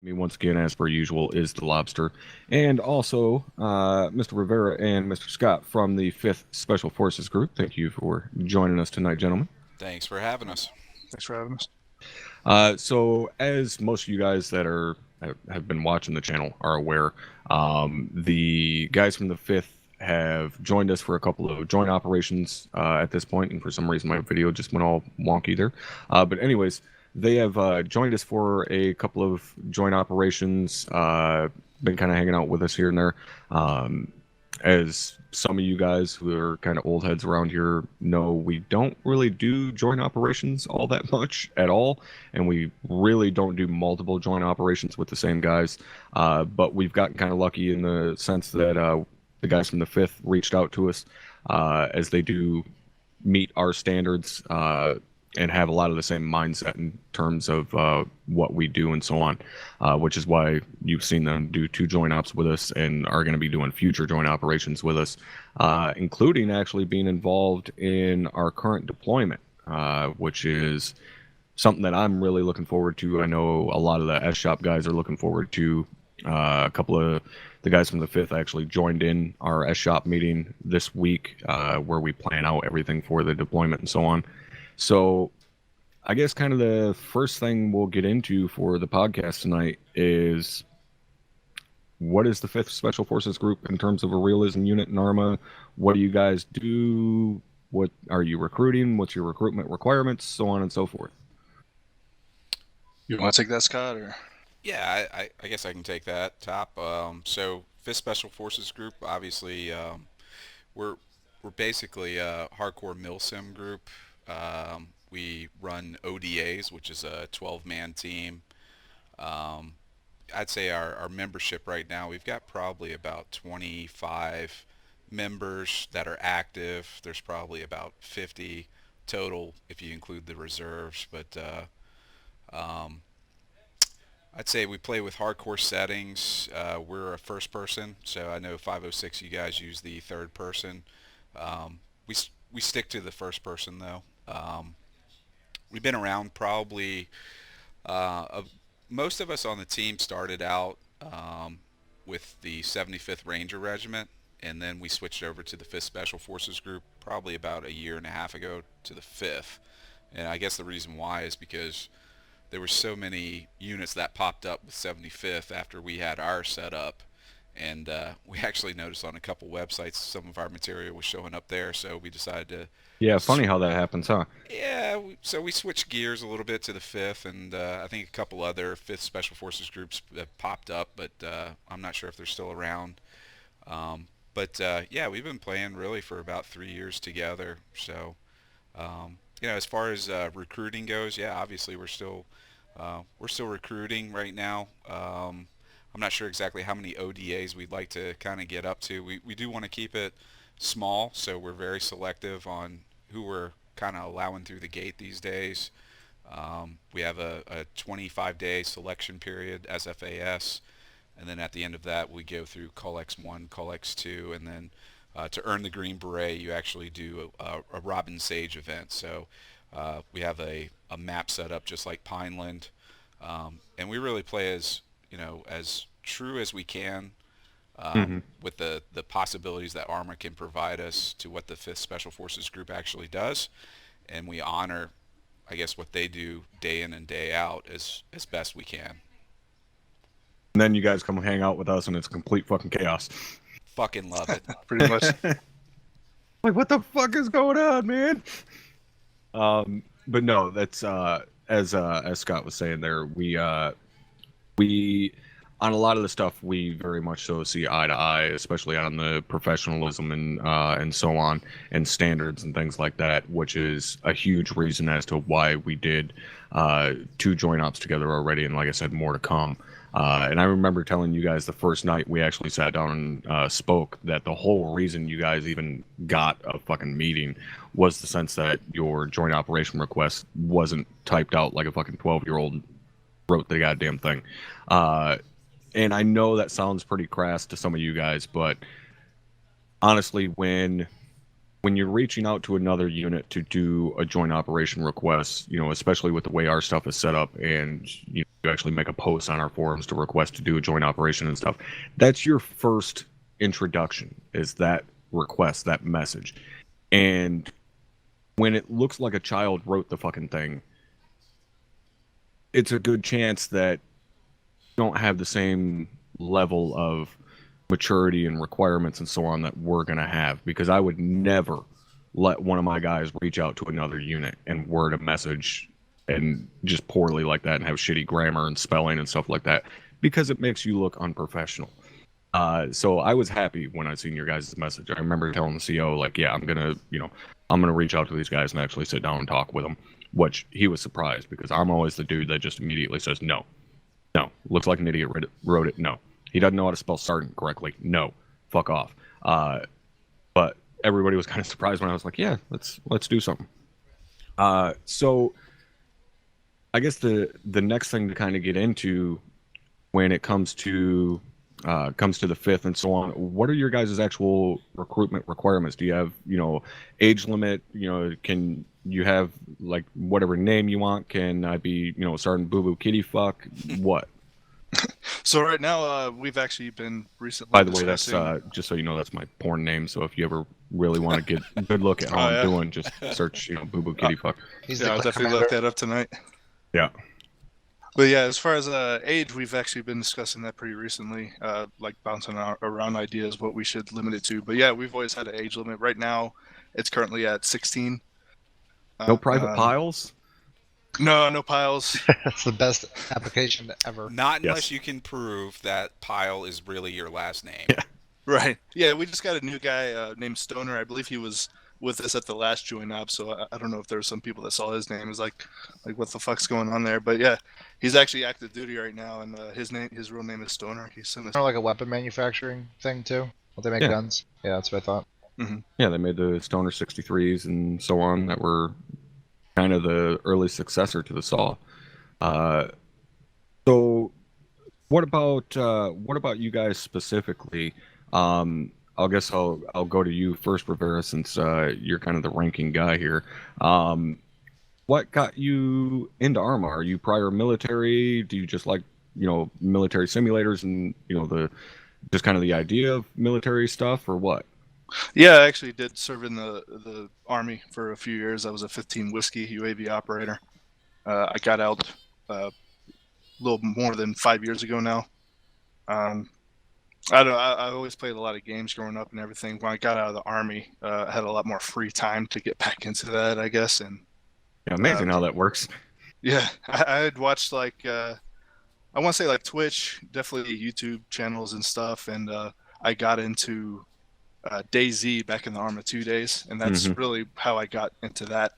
Me once again, as per usual, is the Lobster, and also Mr. Rivera and Mr. Scott from the 5th Special Forces Group. Thank you for joining us tonight, gentlemen. Thanks for having us. Thanks for having us. So, as most of you guys that have been watching the channel are aware, the guys from the 5th have joined us for a couple of joint operations at this point, and for some reason my video just went all wonky there. But anyways, they have joined us for a couple of joint operations, been kind of hanging out with us here and there. As some of you guys who are kind of old heads around here know, we don't really do joint operations all that much at all, and we really don't do multiple joint operations with the same guys. But we've gotten kind of lucky in the sense that the guys from the 5th reached out to us, as they do meet our standards and have a lot of the same mindset in terms of what we do and so on, which is why you've seen them do 2 joint ops with us and are going to be doing future joint operations with us, including actually being involved in our current deployment, which is something that I'm really looking forward to. I know a lot of the S-Shop guys are looking forward to. A couple of the guys from the 5th actually joined in our S-Shop meeting this week, where we plan out everything for the deployment and so on. So I guess kind of the first thing we'll get into for the podcast tonight is, what is the 5th Special Forces Group in terms of a realism unit in ArmA? What do you guys do? What are you recruiting? What's your recruitment requirements? So on and so forth. You want to take that, Scott? Or Yeah, I guess I can take that top. So 5th Special Forces Group, obviously, we're basically a hardcore milsim group. We run ODAs, which is a 12-man team. I'd say our membership right now, we've got probably about 25 members that are active. There's probably about 50 total if you include the reserves. But I'd say we play with hardcore settings. We're a first person, so I know 506 you guys use the third person. We stick to the first person though. We've been around probably, most of us on the team started out with the 75th Ranger Regiment, and then we switched over to the 5th Special Forces Group probably about a year and a half ago to the 5th. And I guess the reason why is because there were so many units that popped up with 75th after we had our set up. And we actually noticed on a couple websites some of our material was showing up there, so we decided to. Yeah, funny how that happens, huh? Yeah, so we switched gears a little bit to the 5th, and I think a couple other 5th Special Forces groups have popped up, but I'm not sure if they're still around. But yeah, we've been playing really for about 3 years together. So, as far as recruiting goes, yeah, obviously we're still recruiting right now. I'm not sure exactly how many ODAs we'd like to kind of get up to. We do want to keep it small, so we're very selective on who we're kind of allowing through the gate these days. We have a 25-day selection period, SFAS, and then at the end of that we go through Colex 1, Colex 2, and then to earn the Green Beret you actually do a Robin Sage event. So we have a map set up just like Pineland, and we really play as true as we can, with the possibilities that ArmA can provide us to what the 5th Special Forces Group actually does, and we honor, I guess, what they do day in and day out as best we can. And then you guys come hang out with us and it's complete fucking chaos. Fucking love it. pretty much. Like, what the fuck is going on, man? But no, that's as Scott was saying there, we on a lot of the stuff we very much so see eye to eye, especially on the professionalism and so on, and standards and things like that, which is a huge reason as to why we did 2 joint ops together already, and like I said, more to come. And I remember telling you guys the first night we actually sat down and spoke that the whole reason you guys even got a fucking meeting was the sense that your joint operation request wasn't typed out like a fucking 12-year-old wrote the goddamn thing. And I know that sounds pretty crass to some of you guys, but honestly, when you're reaching out to another unit to do a joint operation request, especially with the way our stuff is set up, and you actually make a post on our forums to request to do a joint operation and stuff. That's your first introduction, is that request, that message. And when it looks like a child wrote the fucking thing, it's a good chance that you don't have the same level of maturity and requirements and so on that we're going to have, because I would never let one of my guys reach out to another unit and word a message and just poorly like that and have shitty grammar and spelling and stuff like that, because it makes you look unprofessional. So I was happy when I seen your guys' message. I remember telling the CO, like, yeah, I'm gonna reach out to these guys and actually sit down and talk with them, which he was surprised, because I'm always the dude that just immediately says, no, looks like an idiot wrote it, no. He doesn't know how to spell sergeant correctly, no, fuck off. But everybody was kind of surprised when I was like, yeah, let's do something. So I guess the next thing to kind of get into when it comes to the fifth and so on, what are your guys' actual recruitment requirements? Do you have, age limit? Can you have like whatever name you want? Can I be, Sergeant Boo Boo Kitty Fuck? What? So right now, we've actually been recently. By the way, that's just so you know, that's my porn name. So if you ever really want to get a good look at how I'm doing, just search, Boo Boo Kitty Fuck. I'll definitely look that up tonight. Yeah. But yeah, as far as age, we've actually been discussing that pretty recently, like bouncing around ideas what we should limit it to. But yeah, we've always had an age limit. Right now, it's currently at 16. No private piles? No piles. That's the best application ever. Not unless you can prove that Pile is really your last name. Yeah. Right. Yeah, we just got a new guy named Stoner. I believe he was with us at the last join up, so I don't know if there were some people that saw his name is like what the fuck's going on there. But yeah, he's actually active duty right now, and his real name is Stoner. He's sent us Kind of like a weapon manufacturing thing too. What they make guns. Yeah, that's what I thought. Mm-hmm. Yeah, they made the Stoner 63s and so on that were kind of the early successor to the Saw. So what about you guys specifically? I guess I'll go to you first, Rivera, since you're kind of the ranking guy here. What got you into ArmA? Are you prior military? Do you just like military simulators and the just kind of the idea of military stuff, or what? Yeah, I actually did serve in the Army for a few years. I was a 15 whiskey UAV operator. I got out a little more than 5 years ago now. I don't know. I always played a lot of games growing up and everything. When I got out of the Army, I had a lot more free time to get back into that, I guess. And yeah, amazing how that works. yeah, I had watched like I want to say like Twitch, definitely YouTube channels and stuff. And I got into DayZ back in the ArmA 2 days, and that's really how I got into that.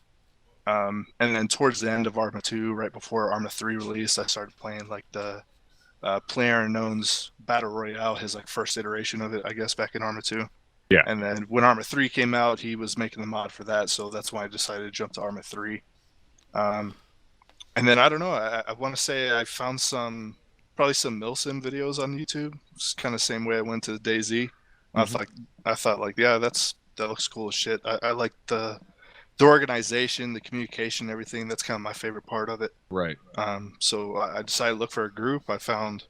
And then towards the end of ArmA 2, right before ArmA 3 released, I started playing like the PlayerUnknown's Battle Royale, his like first iteration of it, I guess, back in ArmA 2. Yeah. And then when ArmA 3 came out, he was making the mod for that, so that's why I decided to jump to ArmA 3. And then I don't know, I want to say I found probably some milsim videos on YouTube. It's kind of the same way I went to DayZ. I thought like, yeah, that looks cool as shit. I like the organization, the communication, everything. That's kind of my favorite part of it. Right. So I decided to look for a group. I found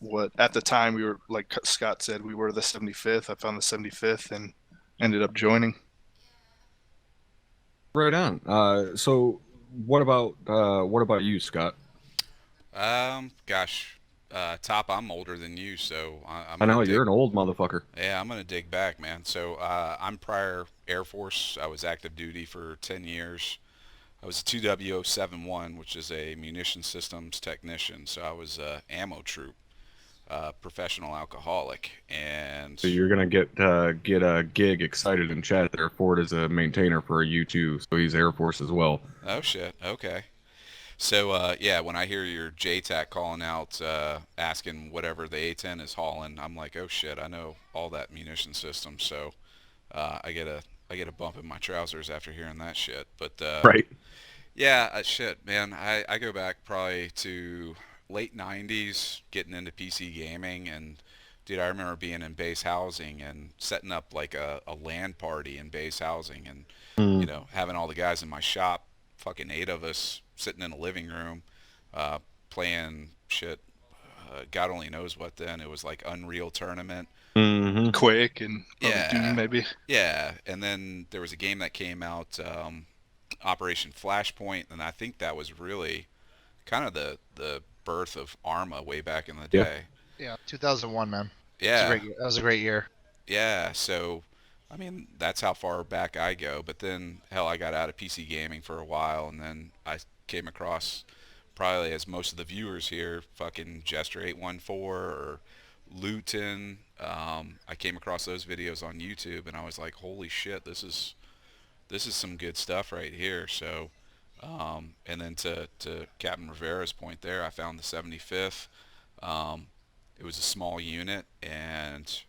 what at the time we were, like Scott said, we were the 75th. I found the 75th and ended up joining. Right on. So what about you, Scott? Gosh, Top, I'm older than you, so I know you're an old motherfucker. Yeah, I'm gonna dig back, man. So I'm prior Air Force. I was active duty for 10 years. I was a 2W071, which is a munition systems technician. So I was a ammo troop, professional alcoholic, and So you're gonna get a gig excited in chat there. Ford is a maintainer for a U2, so he's Air Force as well. oh shit, okay. So yeah, when I hear your JTAC calling out, asking whatever the A10 is hauling, I'm like, oh shit, I know all that munition system. So I get a bump in my trousers after hearing that shit. But Right. yeah, shit, man. I go back probably to late 90s, getting into PC gaming, and dude, I remember being in base housing and setting up like a LAN party in base housing, and Mm. having all the guys in my shop, fucking 8 of us sitting in a living room, playing shit. God only knows what then. It was like Unreal Tournament. Mm-hmm. Quake and probably Yeah. Doom maybe. Yeah. And then there was a game that came out, Operation Flashpoint, and I think that was really kind of the birth of ArmA way back in the Yeah. day. Yeah, 2001, man. Yeah. That was a great year. Yeah, so I mean that's how far back I go. But then hell, I got out of PC gaming for a while, and then I came across, probably as most of the viewers here, fucking Jester 814 or Luton. I came across those videos on YouTube, and I was like, holy shit, this is some good stuff right here. So, and then to Captain Rivera's point there, I found the 75th. Um, it was a small unit, and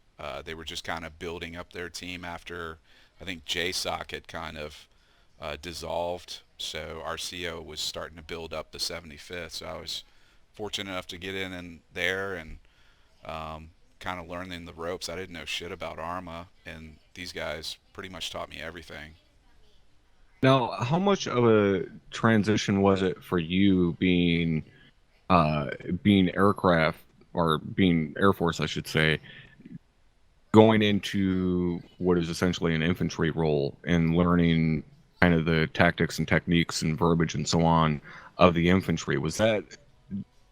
they were just kind of building up their team after I think JSOC had kind of dissolved. So RCO was starting to build up the 75th. So I was fortunate enough to get in there and kind of learning the ropes. I didn't know shit about ArmA, and these guys pretty much taught me everything. Now, how much of a transition was it for you being aircraft or being Air Force, I should say, going into what is essentially an infantry role and learning kind of the tactics and techniques and verbiage and so on of the infantry?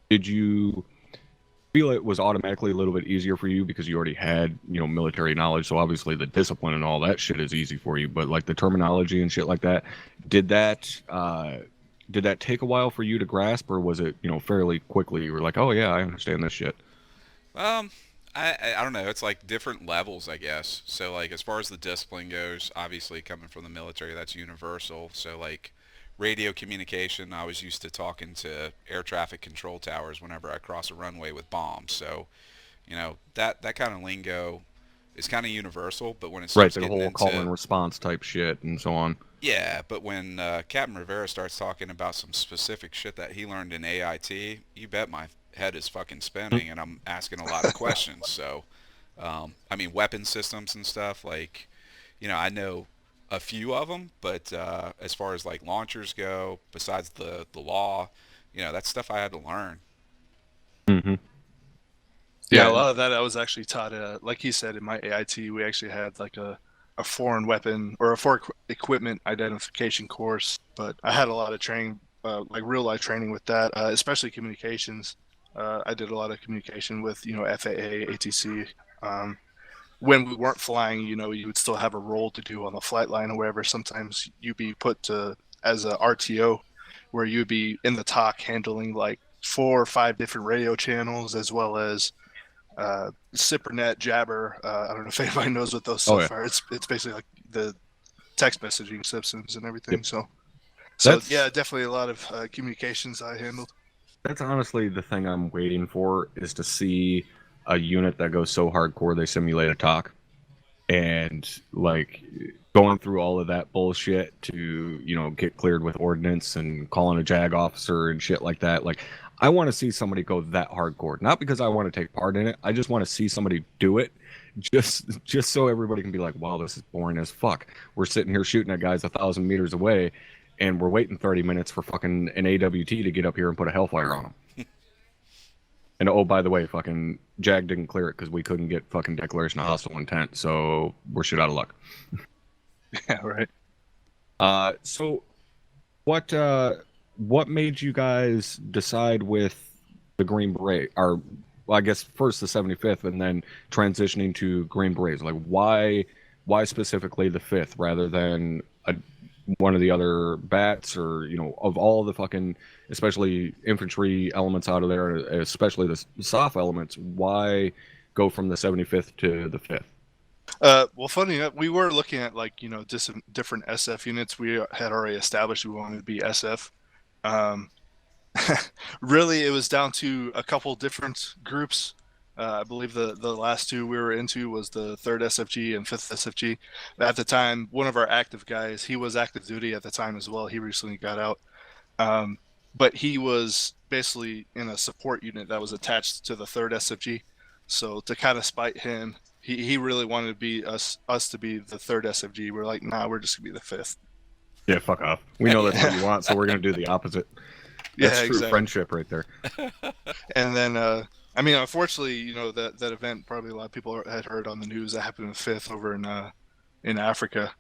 Did you feel it was automatically a little bit easier for you because you already had, military knowledge? So obviously the discipline and all that shit is easy for you, but like the terminology and shit like that, did that take a while for you to grasp, or was it, fairly quickly you were like, oh yeah, I understand this shit? Um, I don't know. It's like different levels, I guess. So like as far as the discipline goes, obviously coming from the military, that's universal. So like radio communication, I was used to talking to air traffic control towers whenever I cross a runway with bombs. So that kind of lingo is kind of universal. But when it Right, starts the getting whole call into and response type shit and so on. yeah, but when Captain Rivera starts talking about some specific shit that he learned in AIT, you bet my head is fucking spinning, and I'm asking a lot of questions. So, I mean, weapon systems and stuff, like, I know a few of them, but as far as like launchers go, besides the law, that's stuff I had to learn. Mm-hmm. Yeah, Yeah. a lot of that I was actually taught, like he said, in my AIT, we actually had like a foreign weapon or a foreign equipment identification course. But I had a lot of training, like real life training with that, especially communications. I did a lot of communication with, FAA, ATC. When we weren't flying, you would still have a role to do on the flight line or wherever. Sometimes you'd be put to as a RTO, where you'd be in the TOC handling like 4 or 5 different radio channels, as well as SIPRNet, Jabber. I don't know if anybody knows what those stuff are. It's basically like the text messaging systems and everything. Yep. So That's yeah, definitely a lot of communications I handled. that's honestly the thing I'm waiting for, is to see a unit that goes so hardcore they simulate a talk, and like going through all of that bullshit to get cleared with ordnance and calling a JAG officer and shit like that. Like, I want to see somebody go that hardcore, not because I want to take part in it. I just want to see somebody do it, just so everybody can be like, wow, this is boring as fuck. We're sitting here shooting at guys 1,000 meters away, and we're waiting 30 minutes for fucking an AWT to get up here and put a Hellfire on them. And oh, by the way, fucking JAG didn't clear it because we couldn't get fucking declaration of hostile intent, so we're shit out of luck. Yeah, right. So what made you guys decide with the Green Beret, or well, I guess first the 75th and then transitioning to Green Berets? Like, why specifically the 5th rather than one of the other bats, or of all the fucking, especially infantry elements out of there, especially the soft elements, why go from the 75th to the 5th? Well, funny enough, we were looking at like different SF units. We had already established we wanted to be SF. Um, really, it was down to a couple different groups. I believe the last 2 we were into was the 3rd SFG and 5th SFG. At the time, one of our active guys, he was active duty at the time as well. He recently got out. But he was basically in a support unit that was attached to the 3rd SFG. So to kind of spite him, he really wanted to be us to be the 3rd SFG. We're like, nah, we're just gonna be the 5th. Yeah, fuck off. We know that's what you want, so we're gonna do the opposite. Yeah, That's true exactly. friendship right there. And then, I mean, unfortunately, you know, that event probably a lot of people had heard on the news that happened in the fifth over in Africa.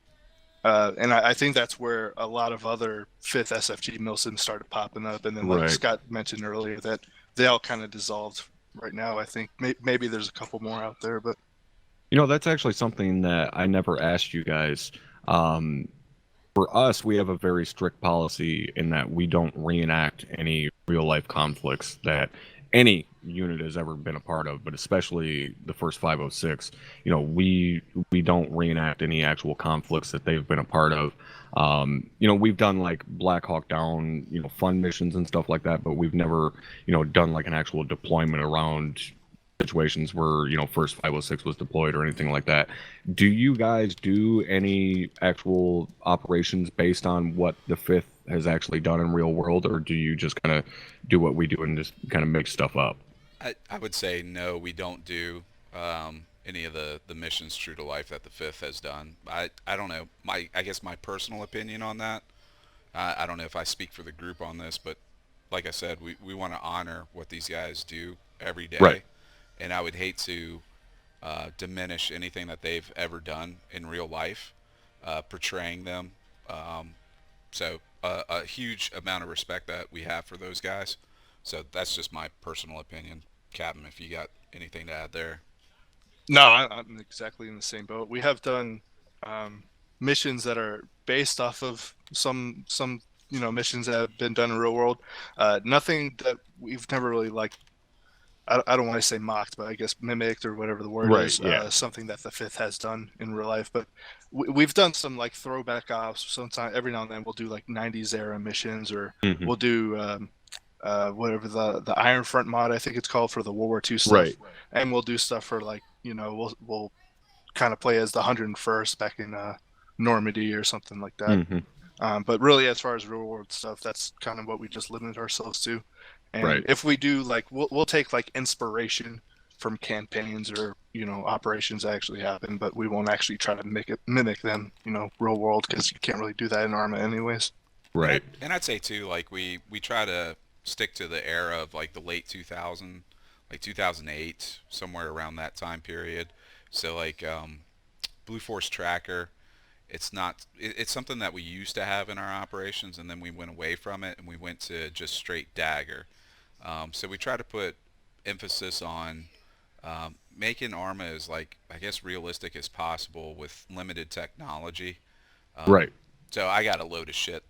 And I think that's where a lot of other fifth SFG milsims started popping up. And then, like Right. Scott mentioned earlier, that they all kind of dissolved right now. I think maybe there's a couple more out there, but That's actually something that I never asked you guys. Um, for us, we have a very strict policy in that we don't reenact any real life conflicts that any unit has ever been a part of, but especially the first 506. We don't reenact any actual conflicts that they've been a part of. We've done like Black Hawk Down, fun missions and stuff like that, but we've never, done like an actual deployment around situations where first 506 was deployed or anything like that. Do you guys do any actual operations based on what the fifth has actually done in real world, or do you just kind of do what we do and just kind of make stuff up? I would say no, we don't do any of the missions true to life that the fifth has done. I don't know. I guess my personal opinion on that. I don't know if I speak for the group on this, but like I said, we want to honor what these guys do every day. Right. And I would hate to diminish anything that they've ever done in real life, portraying them. So a huge amount of respect that we have for those guys. So that's just my personal opinion. Captain, if you got anything to add there. no, I'm exactly in the same boat. We have done missions that are based off of some missions that have been done in real world. Nothing that we've never really like. I don't want to say mocked, but I guess mimicked or whatever the word Right, is. yeah. Something that the fifth has done in real life, but we've done some like throwback ops. Sometimes every now and then we'll do like '90s era missions, or Mhm. we'll do whatever the Iron Front mod I think it's called for the World War II stuff, Right. and we'll do stuff for like we'll kind of play as the 101st back in Normandy or something like that. Mhm. But really, as far as real world stuff, that's kind of what we just limit ourselves to. And Right. if we do, like, we'll take like inspiration from campaigns or operations that actually happen, but we won't actually try to mimic them, real world, because you can't really do that in ArmA anyways. Right. And I'd say too, like we try to stick to the era of like the late 2000, like 2008, somewhere around that time period. So like Blue Force Tracker, it's something that we used to have in our operations, and then we went away from it and we went to just straight Dagger. So we try to put emphasis on making ArmA as like I guess realistic as possible with limited technology. Right. So I got a load of shit.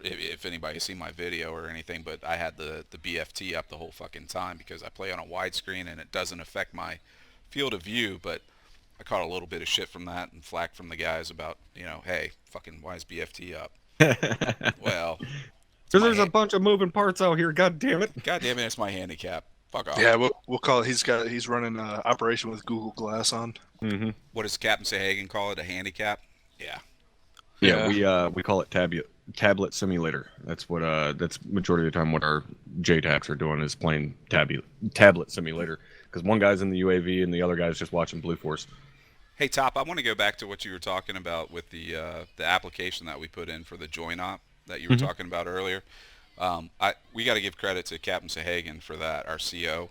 If anybody's seen my video or anything, but I had the BFT up the whole fucking time because I play on a widescreen and it doesn't affect my field of view. But I caught a little bit of shit from that and flack from the guys about hey, fucking why is BFT up? Well, Because there's a bunch of moving parts out here. God damn it. God damn it, it's my handicap. Fuck off. Yeah, we'll call it. He's running an operation with Google Glass on. Mm-hmm. What does Captain Sahagan call it? A handicap? Yeah. Yeah, we call it tablet simulator. That's what that's majority of the time what our JTACs are doing is playing tablet simulator, because one guy's in the UAV and the other guy's just watching Blue Force. Hey Top, I want to go back to what you were talking about with the application that we put in for the join op that you were talking about earlier. We got to give credit to Captain Sahagan for that, our CO.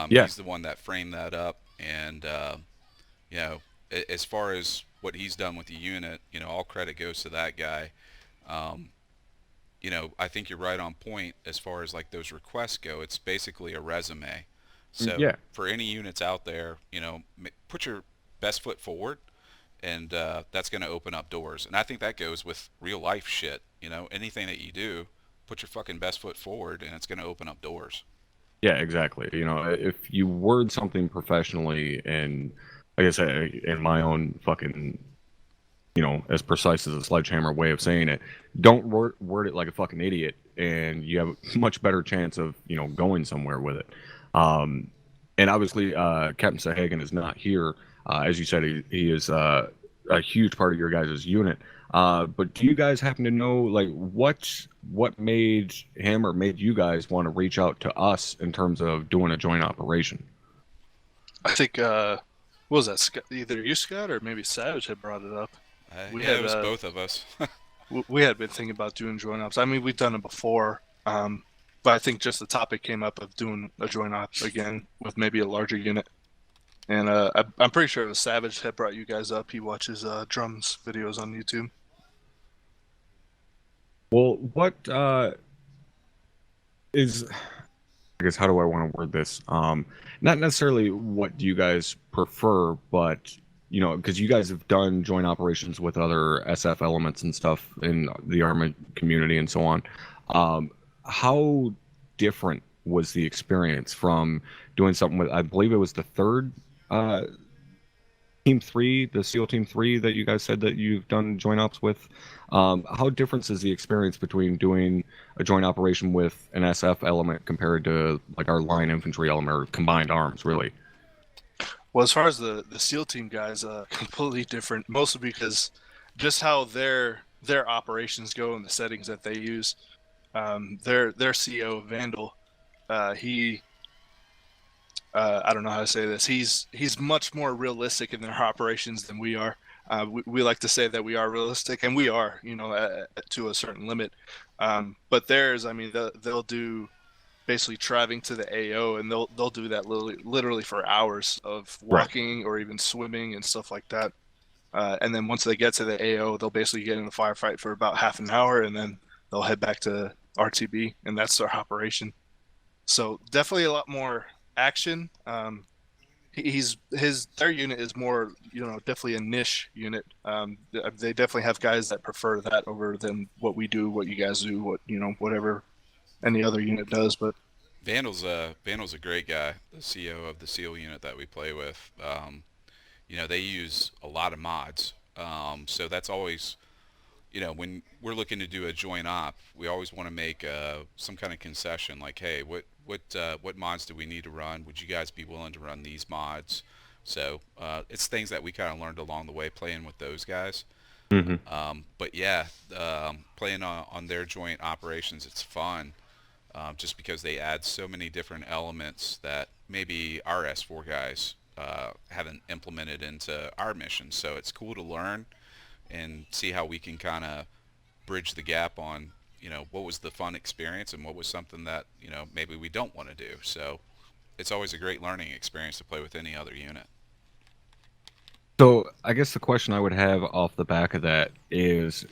Yeah. He's the one that framed that up, and as far as what he's done with the unit, all credit goes to that guy. I think you're right on point as far as like those requests go. It's basically a resume. So Yeah. for any units out there, put your best foot forward, and that's going to open up doors. And I think that goes with real life shit. Anything that you do, put your fucking best foot forward, and it's going to open up doors. Yeah, exactly. If you word something professionally and, like I said, in my own fucking, as precise as a sledgehammer way of saying it, don't word it like a fucking idiot, and you have a much better chance of, going somewhere with it. And obviously, Captain Sahagan is not here. As you said, he is a huge part of your guys' unit. But do you guys happen to know, like, what made him or made you guys want to reach out to us in terms of doing a joint operation? I think what was that? Either you, Scott, or maybe Savage had brought it up. It was both of us. We had been thinking about doing joint ops. I mean, we've done it before, but but I think just the topic came up of doing a joint op again with maybe a larger unit. And I'm pretty sure it was Savage that brought you guys up. He watches drums videos on YouTube. Well, what is, I guess, how do I want to word this? Not necessarily what do you guys prefer, but because you guys have done joint operations with other SF elements and stuff in the ArmA community and so on. How different was the experience from doing something with, I believe it was the third Team 3, the SEAL Team 3 that you guys said that you've done joint ops with? How different is the experience between doing a joint operation with an SF element compared to like our line infantry element or combined arms, really? Well, as far as the SEAL team guys, completely different. Mostly because just how their operations go and the settings that they use. Their CEO Vandal, he I don't know how to say this. He's much more realistic in their operations than we are. We like to say that we are realistic, and we are, to a certain limit. But theirs, I mean, they'll do basically traveling to the AO, and they'll do that literally for hours of walking or even swimming and stuff like that. And then once they get to the AO, they'll basically get in a firefight for about half an hour, and then they'll head back to RTB, and that's their operation. So definitely a lot more action. Their unit is more, definitely a niche unit. They definitely have guys that prefer that over than what we do, what you guys do, whatever any other unit does. But Vandal's a great guy, the CO of the SEAL unit that we play with. They use a lot of mods, so that's always, when we're looking to do a joint op, we always want to make some kind of concession, like, hey, what mods do we need to run? Would you guys be willing to run these mods? So it's things that we kind of learned along the way playing with those guys. But yeah, playing on their joint operations, it's fun, just because they add so many different elements that maybe our S4 guys haven't implemented into our missions. So it's cool to learn and see how we can kind of bridge the gap on, what was the fun experience and what was something that, maybe we don't want to do. So it's always a great learning experience to play with any other unit. So I guess the question I would have off the back of that is,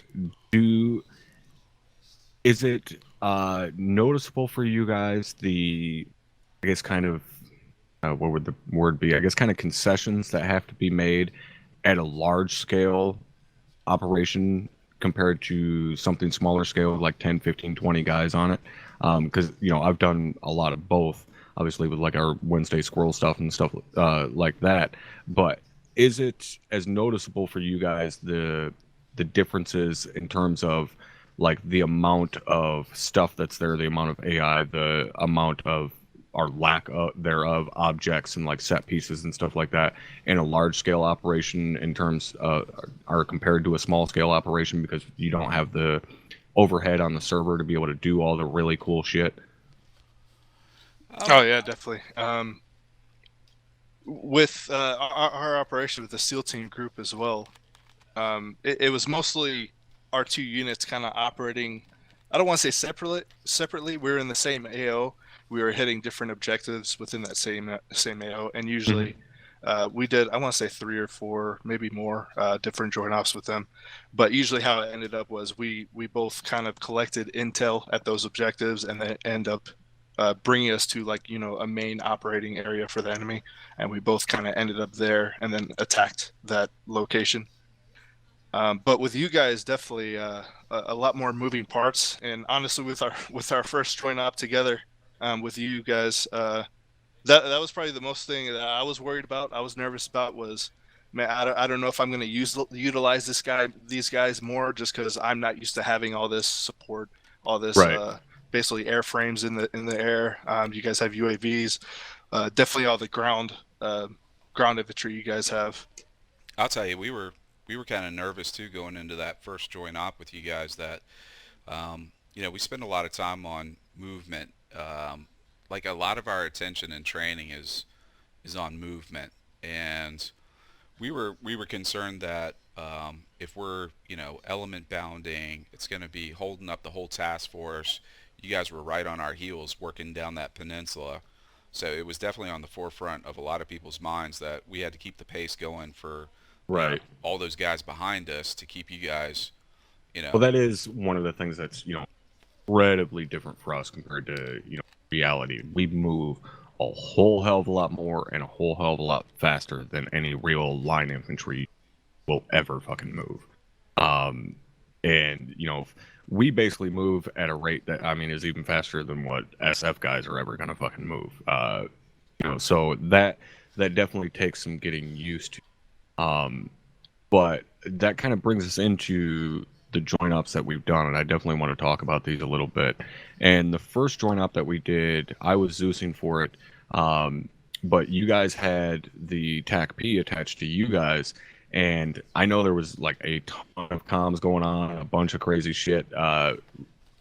is it noticeable for you guys I guess kind of, what would the word be? I guess kind of concessions that have to be made at a large scale operation compared to something smaller scale, like 10, 15, 20 guys on it? Because, I've done a lot of both, obviously, with like our Wednesday squirrel stuff and stuff like that. But is it as noticeable for you guys, the differences in terms of like the amount of stuff that's there, the amount of AI, the amount of or lack of thereof objects and like set pieces and stuff like that in a large scale operation in terms are compared to a small scale operation, because you don't have the overhead on the server to be able to do all the really cool shit? Oh yeah, definitely. With our operation with the SEAL team group as well, it was mostly our two units kind of operating. I don't want to say separately. We were in the same AO. We were hitting different objectives within that same AO, and usually we did, I want to say 3 or 4, maybe more, different joint ops with them. But usually how it ended up was we both kind of collected intel at those objectives, and they end up bringing us to like a main operating area for the enemy, and we both kind of ended up there and then attacked that location. But with you guys, definitely a lot more moving parts, and honestly, with our first joint op together, with you guys, that was probably the most thing that I was worried about. I was nervous about was, man, I don't know if I'm going to utilize these guys more, just because I'm not used to having all this support, all this basically airframes in the air. You guys have UAVs, definitely all the ground infantry you guys have. I'll tell you, we were kind of nervous too going into that first joint op with you guys. That we spend a lot of time on movement. Like a lot of our attention and training is on movement, and we were concerned that if we're element bounding, it's going to be holding up the whole task force. you guys were right on our heels working down that peninsula. So it was definitely on the forefront of a lot of people's minds that we had to keep the pace going for, Right. all those guys behind us to keep you guys, you Well, know. that is one of the things that's, incredibly different for us compared to, reality. We move a whole hell of a lot more and a whole hell of a lot faster than any real line infantry will ever fucking move. Um, and we basically move at a rate that, I mean, is even faster than what SF guys are ever gonna fucking move. So that definitely takes some getting used to. But that kind of brings us into the join ups that we've done, and I definitely want to talk about these a little bit. And the first join up that we did, I was Zeusing for it, um, but you guys had the TAC P attached to you guys, and I know there was like a ton of comms going on, a bunch of crazy shit,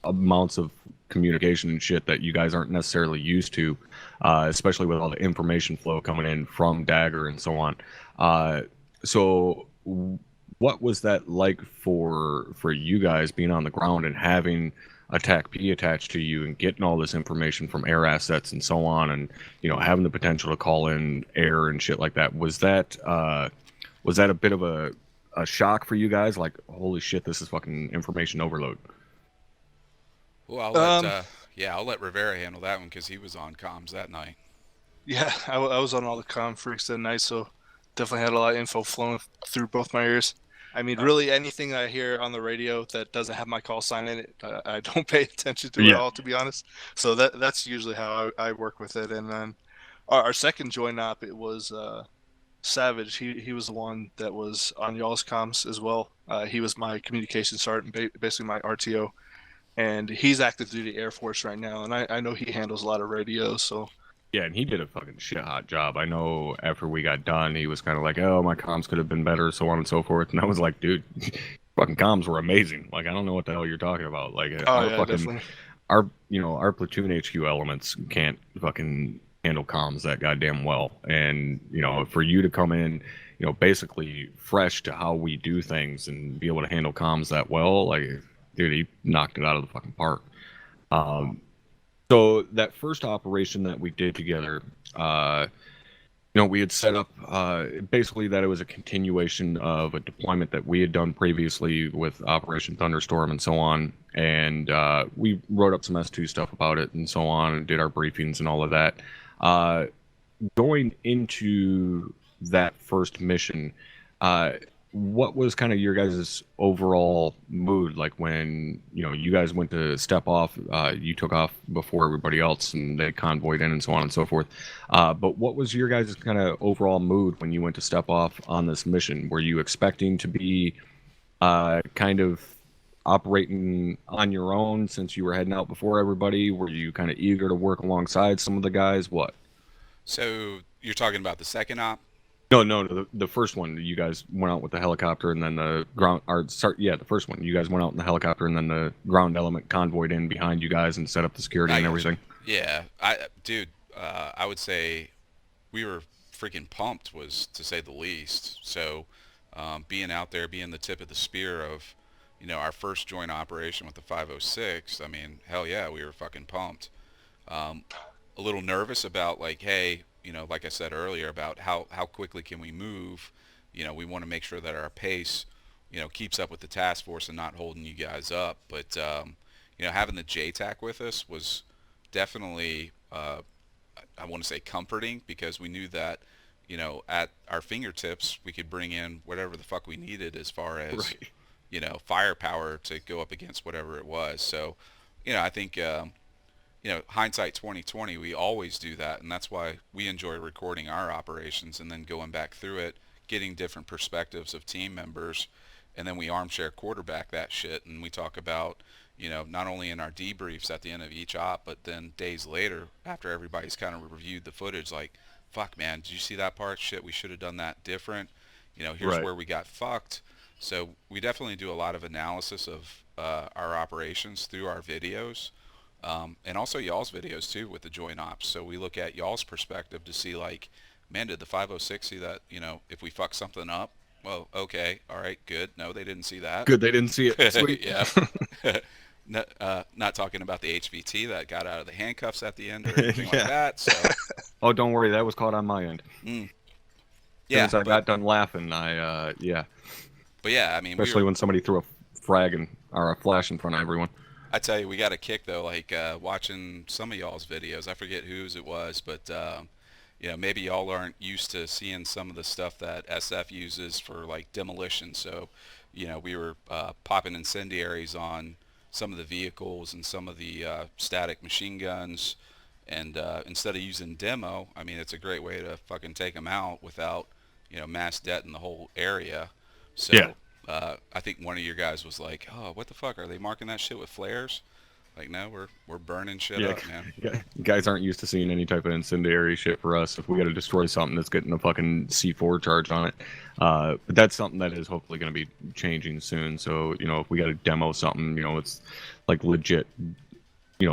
amounts of communication and shit that you guys aren't necessarily used to, especially with all the information flow coming in from Dagger and so on. So what was that like for you guys being on the ground and having a TAC P attached to you and getting all this information from air assets and so on, and having the potential to call in air and shit like that? Was that a bit of a shock for you guys? Like, holy shit, this is fucking information overload. Well, I'll let Rivera handle that one because he was on comms that night. Yeah, I was on all the comm freaks that night, so definitely had a lot of info flowing through both my ears. I mean, really, anything I hear on the radio that doesn't have my call sign in it, I don't pay attention to at all, to be honest. So that's usually how I work with it. And then our second join op, it was Savage. He was the one that was on y'all's comms as well. He was my communication sergeant, basically my RTO, and he's active duty Air Force right now. And I know he handles a lot of radios, so. Yeah, and he did a fucking shit hot job. I know after we got done, he was kind of like, "Oh, my comms could have been better," so on and so forth. And I was like, "Dude, fucking comms were amazing. Like, I don't know what the hell you're talking about. Like, Oh our yeah, fucking definitely. our platoon HQ elements can't fucking handle comms that goddamn well. And for you to come in, basically fresh to how we do things and be able to handle comms that well, like, dude, he knocked it out of the fucking park." So that first operation that we did together, we had set up basically that it was a continuation of a deployment that we had done previously with Operation Thunderstorm and so on. And we wrote up some S2 stuff about it and so on, and did our briefings and all of that. Going into that first mission, what was kind of your guys' overall mood like when you guys went to step off? You took off before everybody else, and they convoyed in and so on and so forth. But what was your guys' kind of overall mood when you went to step off on this mission? Were you expecting to be kind of operating on your own since you were heading out before everybody? Were you kind of eager to work alongside some of the guys? What? So you're talking about the second op? No, the first one. You guys went out with the helicopter, and then the ground. Or start, yeah, the first one. You guys went out in the helicopter, and then the ground element convoyed in behind you guys and set up the security I and got you. everything. Yeah, dude, I would say we were freaking pumped, was to say the least. So, being out there, being the tip of the spear of, our first joint operation with the 506. I mean, hell yeah, we were fucking pumped. Um, a little nervous about, like, hey, like I said earlier, about how quickly can we move. We want to make sure that our pace, keeps up with the task force and not holding you guys up. But having the JTAC with us was definitely, I want to say, comforting, because we knew that, at our fingertips we could bring in whatever the fuck we needed as far as Right. firepower to go up against whatever it was. So, I think, hindsight 2020, we always do that, and that's why we enjoy recording our operations and then going back through it, getting different perspectives of team members, and then we armchair quarterback that shit, and we talk about, not only in our debriefs at the end of each op, but then days later after everybody's kind of reviewed the footage, like, fuck man, did you see that part? Shit, we should have done that different. Here's Right. where we got fucked. So we definitely do a lot of analysis of our operations through our videos, and also y'all's videos too with the joint ops. So we look at y'all's perspective to see, like, man, did the 506 see that? If we fuck something up, well, okay, all right, good. No, they didn't see that. Good. They didn't see it. Sweet. Yeah. No, not talking about the HVT that got out of the handcuffs at the end or anything like Yeah. that. So, Oh, don't worry, that was caught on my end. mm, As soon yeah, as I got done laughing, yeah. but yeah, I mean, we Especially were. when somebody threw a frag or a flash in front of everyone. I tell you, we got a kick though. Like watching some of y'all's videos. I forget whose it was, but maybe y'all aren't used to seeing some of the stuff that SF uses for like demolition. So, we were popping incendiaries on some of the vehicles and some of the static machine guns. And instead of using demo, I mean, it's a great way to fucking take them out without, mass debt in the whole area. Yeah. So I think one of your guys was like, "Oh, what the fuck? Are they marking that shit with flares?" Like, no, we're burning shit Yeah, up, man. yeah. Guys aren't used to seeing any type of incendiary shit for us. If we got to destroy something that's getting a fucking C4 charge on it, but that's something that is hopefully going to be changing soon. So if we got to demo something, it's like legit,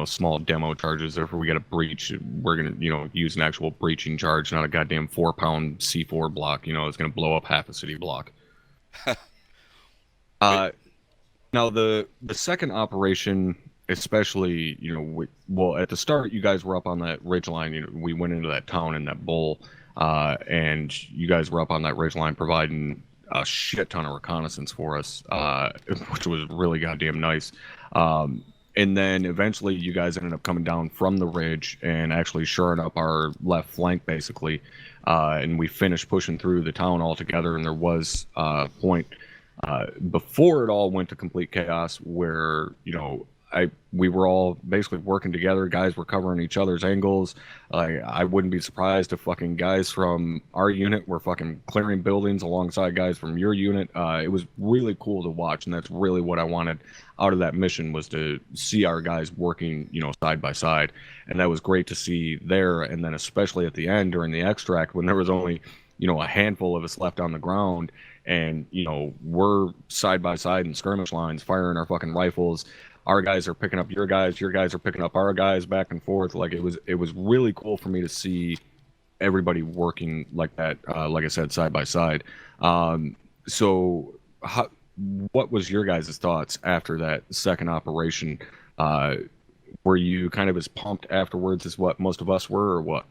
small demo charges. Or if we got to breach, we're gonna use an actual breaching charge, not a goddamn 4-pound C4 block. It's going to blow up half a city block. But Now the second operation, especially, well, at the start, you guys were up on that ridge line. We went into that town in that bowl, and you guys were up on that ridge line providing a shit ton of reconnaissance for us, which was really goddamn nice. And then eventually, you guys ended up coming down from the ridge and actually shoring up our left flank, basically, and we finished pushing through the town altogether. And there was a point before it all went to complete chaos where we were all basically working together. Guys were covering each other's angles. I wouldn't be surprised if fucking guys from our unit were fucking clearing buildings alongside guys from your unit. It was really cool to watch, and that's really what I wanted out of that mission, was to see our guys working side by side. And that was great to see there. And then especially at the end during the extract, when there was only a handful of us left on the ground, and we're side by side in skirmish lines firing our fucking rifles. Our guys are picking up your guys are picking up our guys, back and forth. Like, it was really cool for me to see everybody working like that, like I said, side by side. So what was your guys' thoughts after that second operation? Were you kind of as pumped afterwards as what most of us were, or what?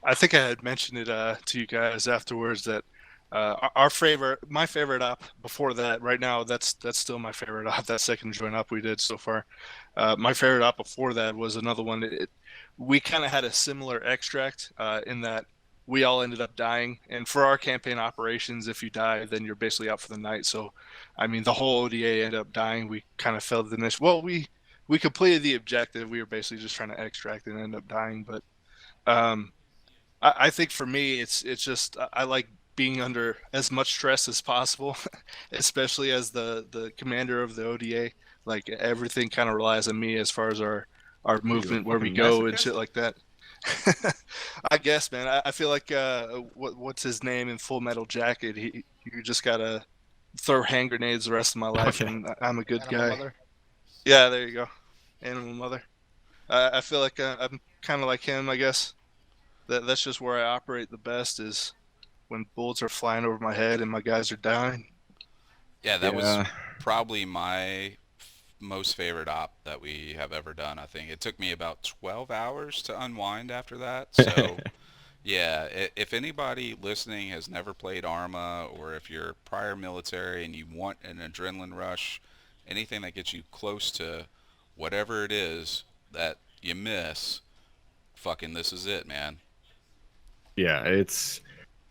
I think I had mentioned it to you guys afterwards that my favorite op before that, right now, that's still my favorite op. That second joint op we did so far. My favorite op before that was another one. We kind of had a similar extract in that we all ended up dying. And for our campaign operations, if you die, then you're basically out for the night. So, I mean, the whole ODA ended up dying. We kind of failed the mission. Well, we completed the objective. We were basically just trying to extract and end up dying. But I think for me, it's just I like being under as much stress as possible, especially as the commander of the ODA. Like, everything kind of relies on me as far as our movement, where we go and shit like that. I guess, man. I feel like what's his name in Full Metal Jacket? You just gotta throw hand grenades the rest of my life, and I'm a good Animal guy. Mother. Yeah, there you go. Animal Mother. I feel like I'm kind of like him, I guess. That's just where I operate the best, is when bullets are flying over my head and my guys are dying. yeah, that was probably my most favorite op that we have ever done. I think it took me about 12 hours to unwind after that. So, yeah, if anybody listening has never played ArmA, or if you're prior military and you want an adrenaline rush, anything that gets you close to whatever it is that you miss, fucking this is it, man. Yeah, it's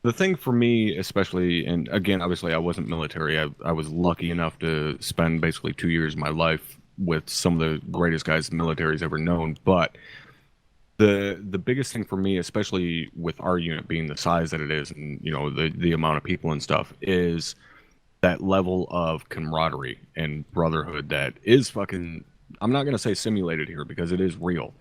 the thing for me, especially, and again, obviously, I wasn't military. I was lucky enough to spend basically 2 years of my life with some of the greatest guys the military's ever known. But the biggest thing for me, especially with our unit being the size that it is, and the amount of people and stuff, is that level of camaraderie and brotherhood that is fucking. I'm not gonna say simulated here, because it is real.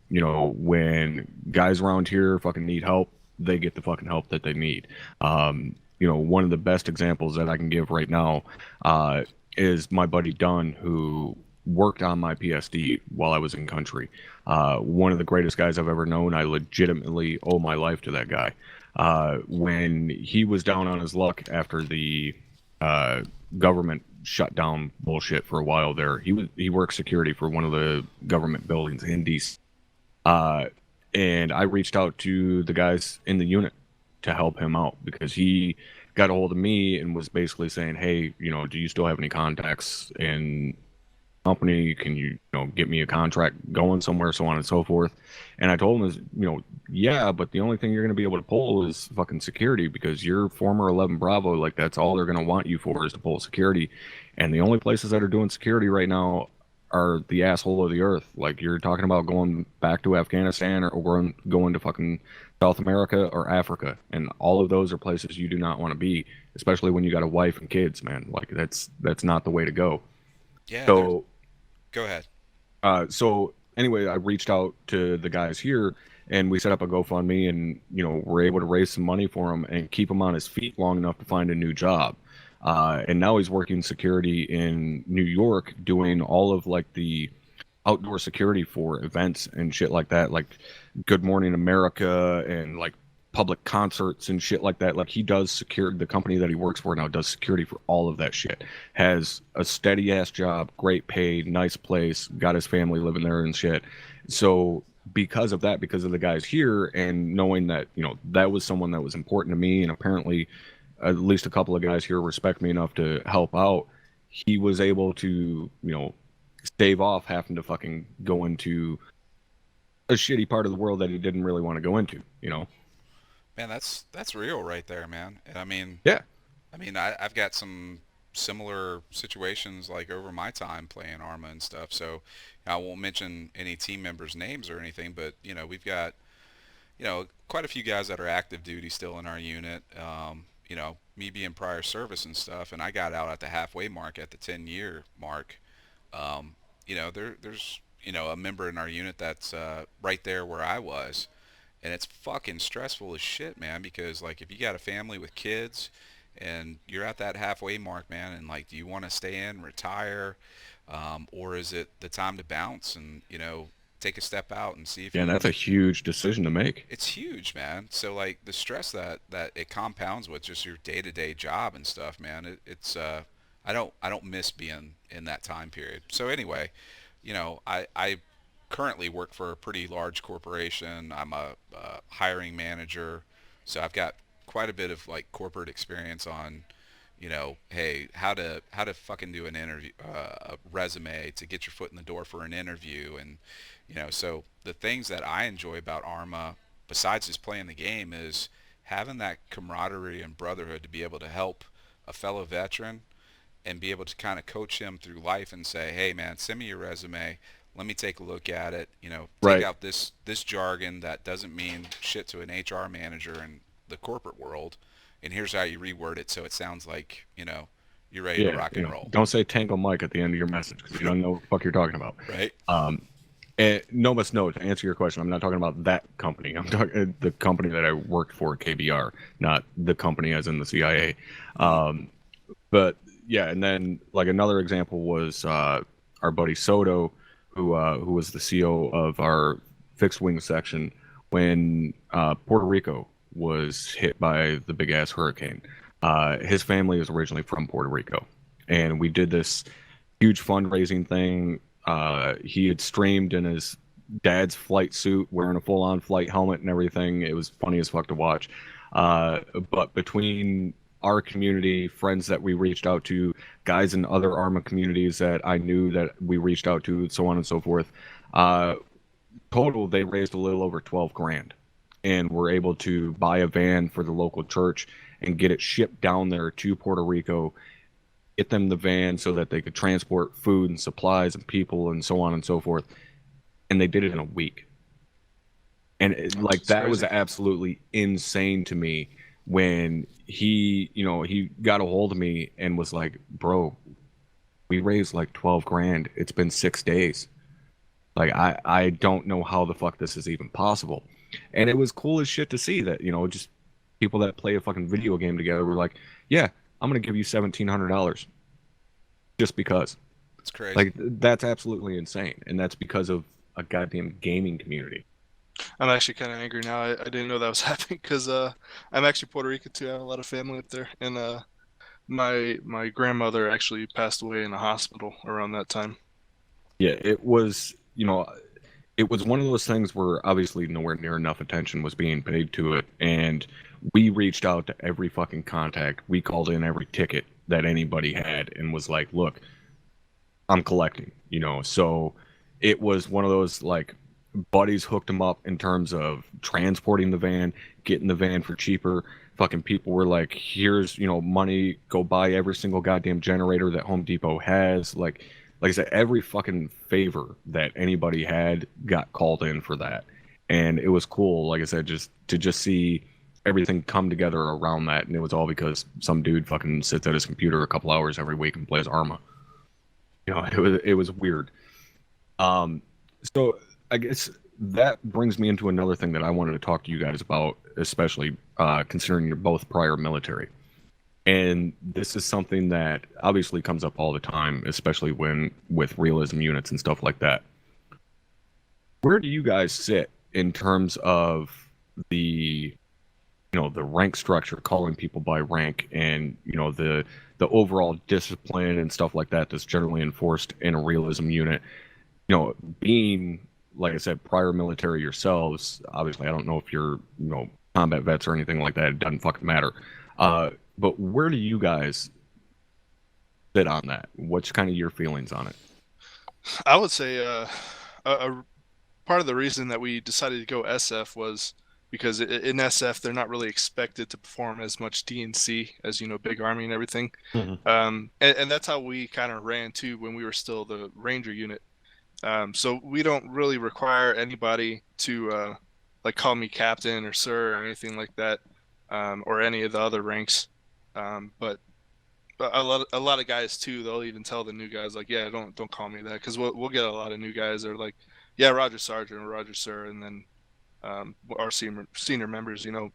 When guys around here fucking need help, they get the fucking help that they need. One of the best examples that I can give right now is my buddy Dunn, who worked on my PSD while I was in country. One of the greatest guys I've ever known. I legitimately owe my life to that guy. When he was down on his luck after the government shut down bullshit for a while there. He worked security for one of the government buildings in DC. Uh, and I reached out to the guys in the unit to help him out because he got a hold of me and was basically saying, "Hey, do you still have any contacts in company? Can you get me a contract going somewhere, so on and so forth?" And I told him, yeah, but the only thing you're going to be able to pull is fucking security because you're former 11 Bravo. Like, that's all they're going to want you for is to pull security. And the only places that are doing security right now are the asshole of the earth. Like, you're talking about going back to Afghanistan or going to fucking South America or Africa. And all of those are places you do not want to be, especially when you got a wife and kids, man. Like, that's not the way to go. Yeah. So Go ahead. So anyway, I reached out to the guys here and we set up a GoFundMe and, we're able to raise some money for him and keep him on his feet long enough to find a new job. And now he's working security in New York, doing all of like the outdoor security for events and shit like that, like Good Morning America and like public concerts and shit like that. Like, he does the company that he works for now does security for all of that shit. Has a steady ass job, great pay, nice place, got his family living there and shit. So because of that, because of the guys here and knowing that, that was someone that was important to me, and apparently at least a couple of guys here respect me enough to help out, he was able to, stave off having to fucking go into a shitty part of the world that he didn't really want to go into, Man, that's real right there, man. And Yeah. I've got some similar situations like over my time playing ArmA and stuff. So I won't mention any team members' names or anything, but we've got quite a few guys that are active duty still in our unit. Me being prior service and stuff, and I got out at the halfway mark at the 10-year mark. There's a member in our unit that's right there where I was. And it's fucking stressful as shit, man, because like if you got a family with kids and you're at that halfway mark, man, and like, do you want to stay in, retire, or is it the time to bounce and take a step out and see if Yeah, that's a huge decision to make. it's huge, man. So like the stress that it compounds with just your day-to-day job and stuff, man. It's I don't miss being in that time period. So anyway, I currently work for a pretty large corporation. I'm a hiring manager, so I've got quite a bit of like corporate experience on, hey, how to fucking do an interview, a resume to get your foot in the door for an interview, and so the things that I enjoy about ArmA, besides just playing the game, is having that camaraderie and brotherhood to be able to help a fellow veteran and be able to kind of coach him through life and say, hey man, send me your resume. Let me take a look at it. Take Right. out this jargon that doesn't mean shit to an HR manager in the corporate world, and here's how you reword it so it sounds like you're ready to Yeah, rock and roll. don't say Tango Mike at the end of your message because you don't know what the fuck you're talking about. Right? And no must know, to answer your question, I'm not talking about that company. I'm talking the company that I worked for, KBR, not the company as in the CIA. But yeah, and then like another example was our buddy Soto, who was the CO of our fixed wing section when Puerto Rico was hit by the big ass hurricane. His family is originally from Puerto Rico, and we did this huge fundraising thing. He had streamed in his dad's flight suit, wearing a full-on flight helmet and everything. It was funny as fuck to watch. But between our community, friends that we reached out to, guys in other ArmA communities that I knew that we reached out to, so on and so forth, total they raised a little over 12 grand, and were able to buy a van for the local church and get it shipped down there to Puerto Rico, get them the van so that they could transport food and supplies and people and so on and so forth. And they did it in a week. And like that was absolutely insane to me when he got a hold of me and was like, bro, we raised like 12 grand. It's been 6 days. Like, I don't know how the fuck this is even possible. And it was cool as shit to see that, just people that play a fucking video game together were like, yeah, I'm going to give you $1,700 just because. It's crazy. Like, that's absolutely insane. And that's because of a goddamn gaming community. I'm actually kind of angry now. I didn't know that was happening because I'm actually Puerto Rican too. I have a lot of family up there, and My grandmother actually passed away in a hospital around that time. Yeah, it was, it was one of those things where obviously nowhere near enough attention was being paid to it, and we reached out to every fucking contact. We called in every ticket that anybody had and was like, look, I'm collecting, So it was one of those like buddies hooked him up in terms of transporting the van, getting the van for cheaper. Fucking people were like, here's, money, go buy every single goddamn generator that Home Depot has. Like I said, every fucking favor that anybody had got called in for that. And it was cool, like I said, just see everything come together around that. And it was all because some dude fucking sits at his computer a couple hours every week and plays ArmA. It was weird. Um, so I guess that brings me into another thing that I wanted to talk to you guys about, especially considering you're both prior military. And this is something that obviously comes up all the time, especially when with realism units and stuff like that. Where do you guys sit in terms of the the rank structure, calling people by rank, and the overall discipline and stuff like that that's generally enforced in a realism unit? Being, like I said, prior military yourselves, obviously I don't know if you're combat vets or anything like that. It doesn't fucking matter. But where do you guys sit on that? What's kind of your feelings on it? I would say a part of the reason that we decided to go SF was because in SF they're not really expected to perform as much DNC as big army and everything. And that's how we kind of ran too when we were still the Ranger unit. So we don't really require anybody to like call me captain or sir or anything like that, or any of the other ranks. But a lot of guys too, they'll even tell the new guys like, yeah, don't call me that, because we'll get a lot of new guys that are like, yeah, Roger Sergeant or Roger Sir, and then our senior members, even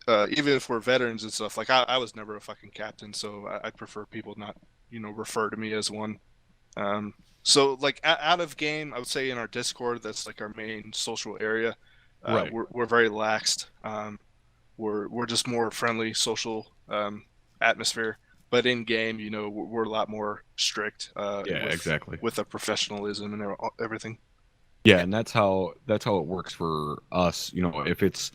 if we're veterans and stuff. Like I was never a fucking captain, so I prefer people not refer to me as one. So like out of game, I would say in our Discord, that's like our main social area. Right. We're very laxed. We're just more friendly, social atmosphere. But in game, we're a lot more strict. Yeah, exactly. With the professionalism and everything. Yeah, and that's how it works for us. If it's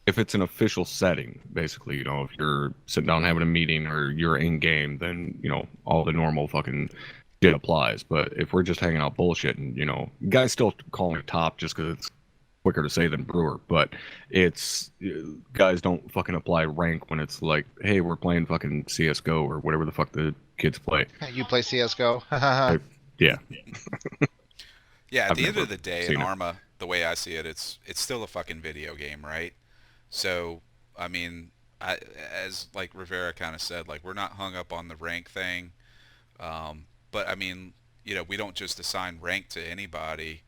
an official setting, basically, if you're sitting down having a meeting or you're in game, then all the normal fucking shit applies. But if we're just hanging out bullshitting, guys still call me top just because it's quicker to say than Brewer. But it's guys don't fucking apply rank when it's like, hey, we're playing fucking CS:GO or whatever the fuck the kids play. You play CS:GO? Yeah. Yeah, at I've the end never of the day, in seen it. ArmA, the way I see it, it's still a fucking video game, right? So, I mean, as like Rivera kind of said, like we're not hung up on the rank thing. But I mean, we don't just assign rank to anybody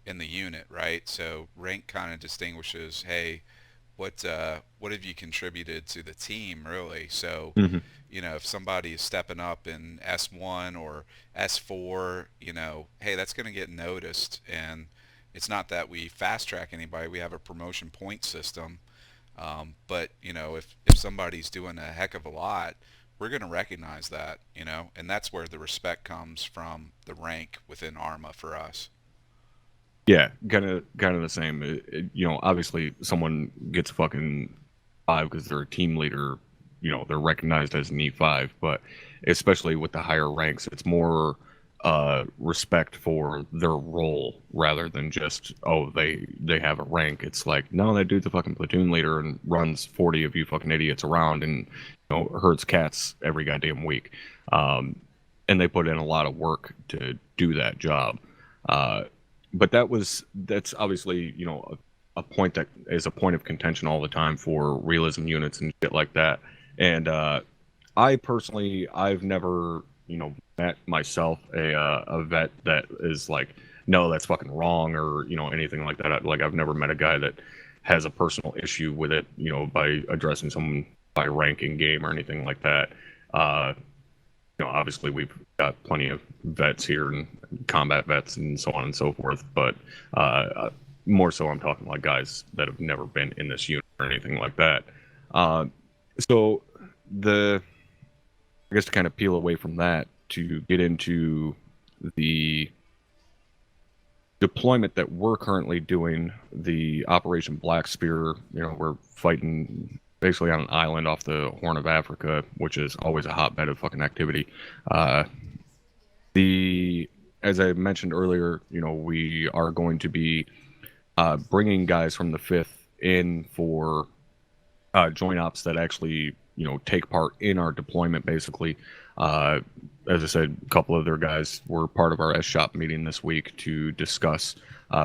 in the unit, right? So rank kind of distinguishes, hey, what have you contributed to the team, really? So, Mhm. if somebody is stepping up in S1 or S4, hey, that's going to get noticed. And it's not that we fast track anybody. We have a promotion point system. But, if somebody's doing a heck of a lot, we're going to recognize that, and that's where the respect comes from the rank within ArmA for us. Yeah, kind of the same. Obviously, someone gets a fucking 5 because they're a team leader. They're recognized as an E5, but especially with the higher ranks, it's more respect for their role rather than just they have a rank. It's like, no, that dude's a fucking platoon leader and runs 40 of you fucking idiots around and herds cats every goddamn week. And they put in a lot of work to do that job. But that's obviously a point that is a point of contention all the time for realism units and shit like that. And I personally, I've never met myself a vet that is like, no, that's fucking wrong, or anything like that. Like I've never met a guy that has a personal issue with it, by addressing someone by ranking game or anything like that. Obviously we've got plenty of vets here and combat vets and so on and so forth, but more so I'm talking like guys that have never been in this unit or anything like that. So I guess to kind of peel away from that to get into the deployment that we're currently doing, the Operation Black Spear. We're fighting basically on an island off the Horn of Africa, which is always a hotbed of fucking activity. Uh, the As I mentioned earlier, we are going to be bringing guys from the Fifth in for joint ops that actually take part in our deployment. Basically, as I said, a couple of their guys were part of our S shop meeting this week to discuss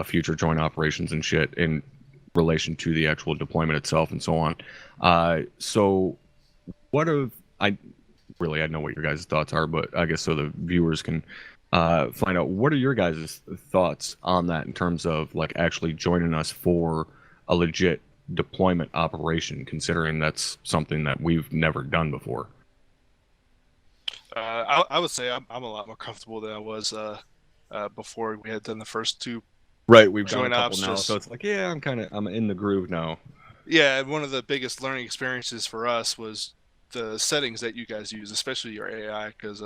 future joint operations and shit in relation to the actual deployment itself and so on. So what of I really I know what your guys' thoughts are, but I guess so the viewers can find out, what are your guys' thoughts on that in terms of like actually joining us for a legit deployment operation, considering that's something that we've never done before. I would say I'm a lot more comfortable than I was before we had done the first two. Right, we've done a Joint couple ops now, just- so it's like, yeah, I'm in the groove now. Yeah, one of the biggest learning experiences for us was the settings that you guys use, especially your AI, because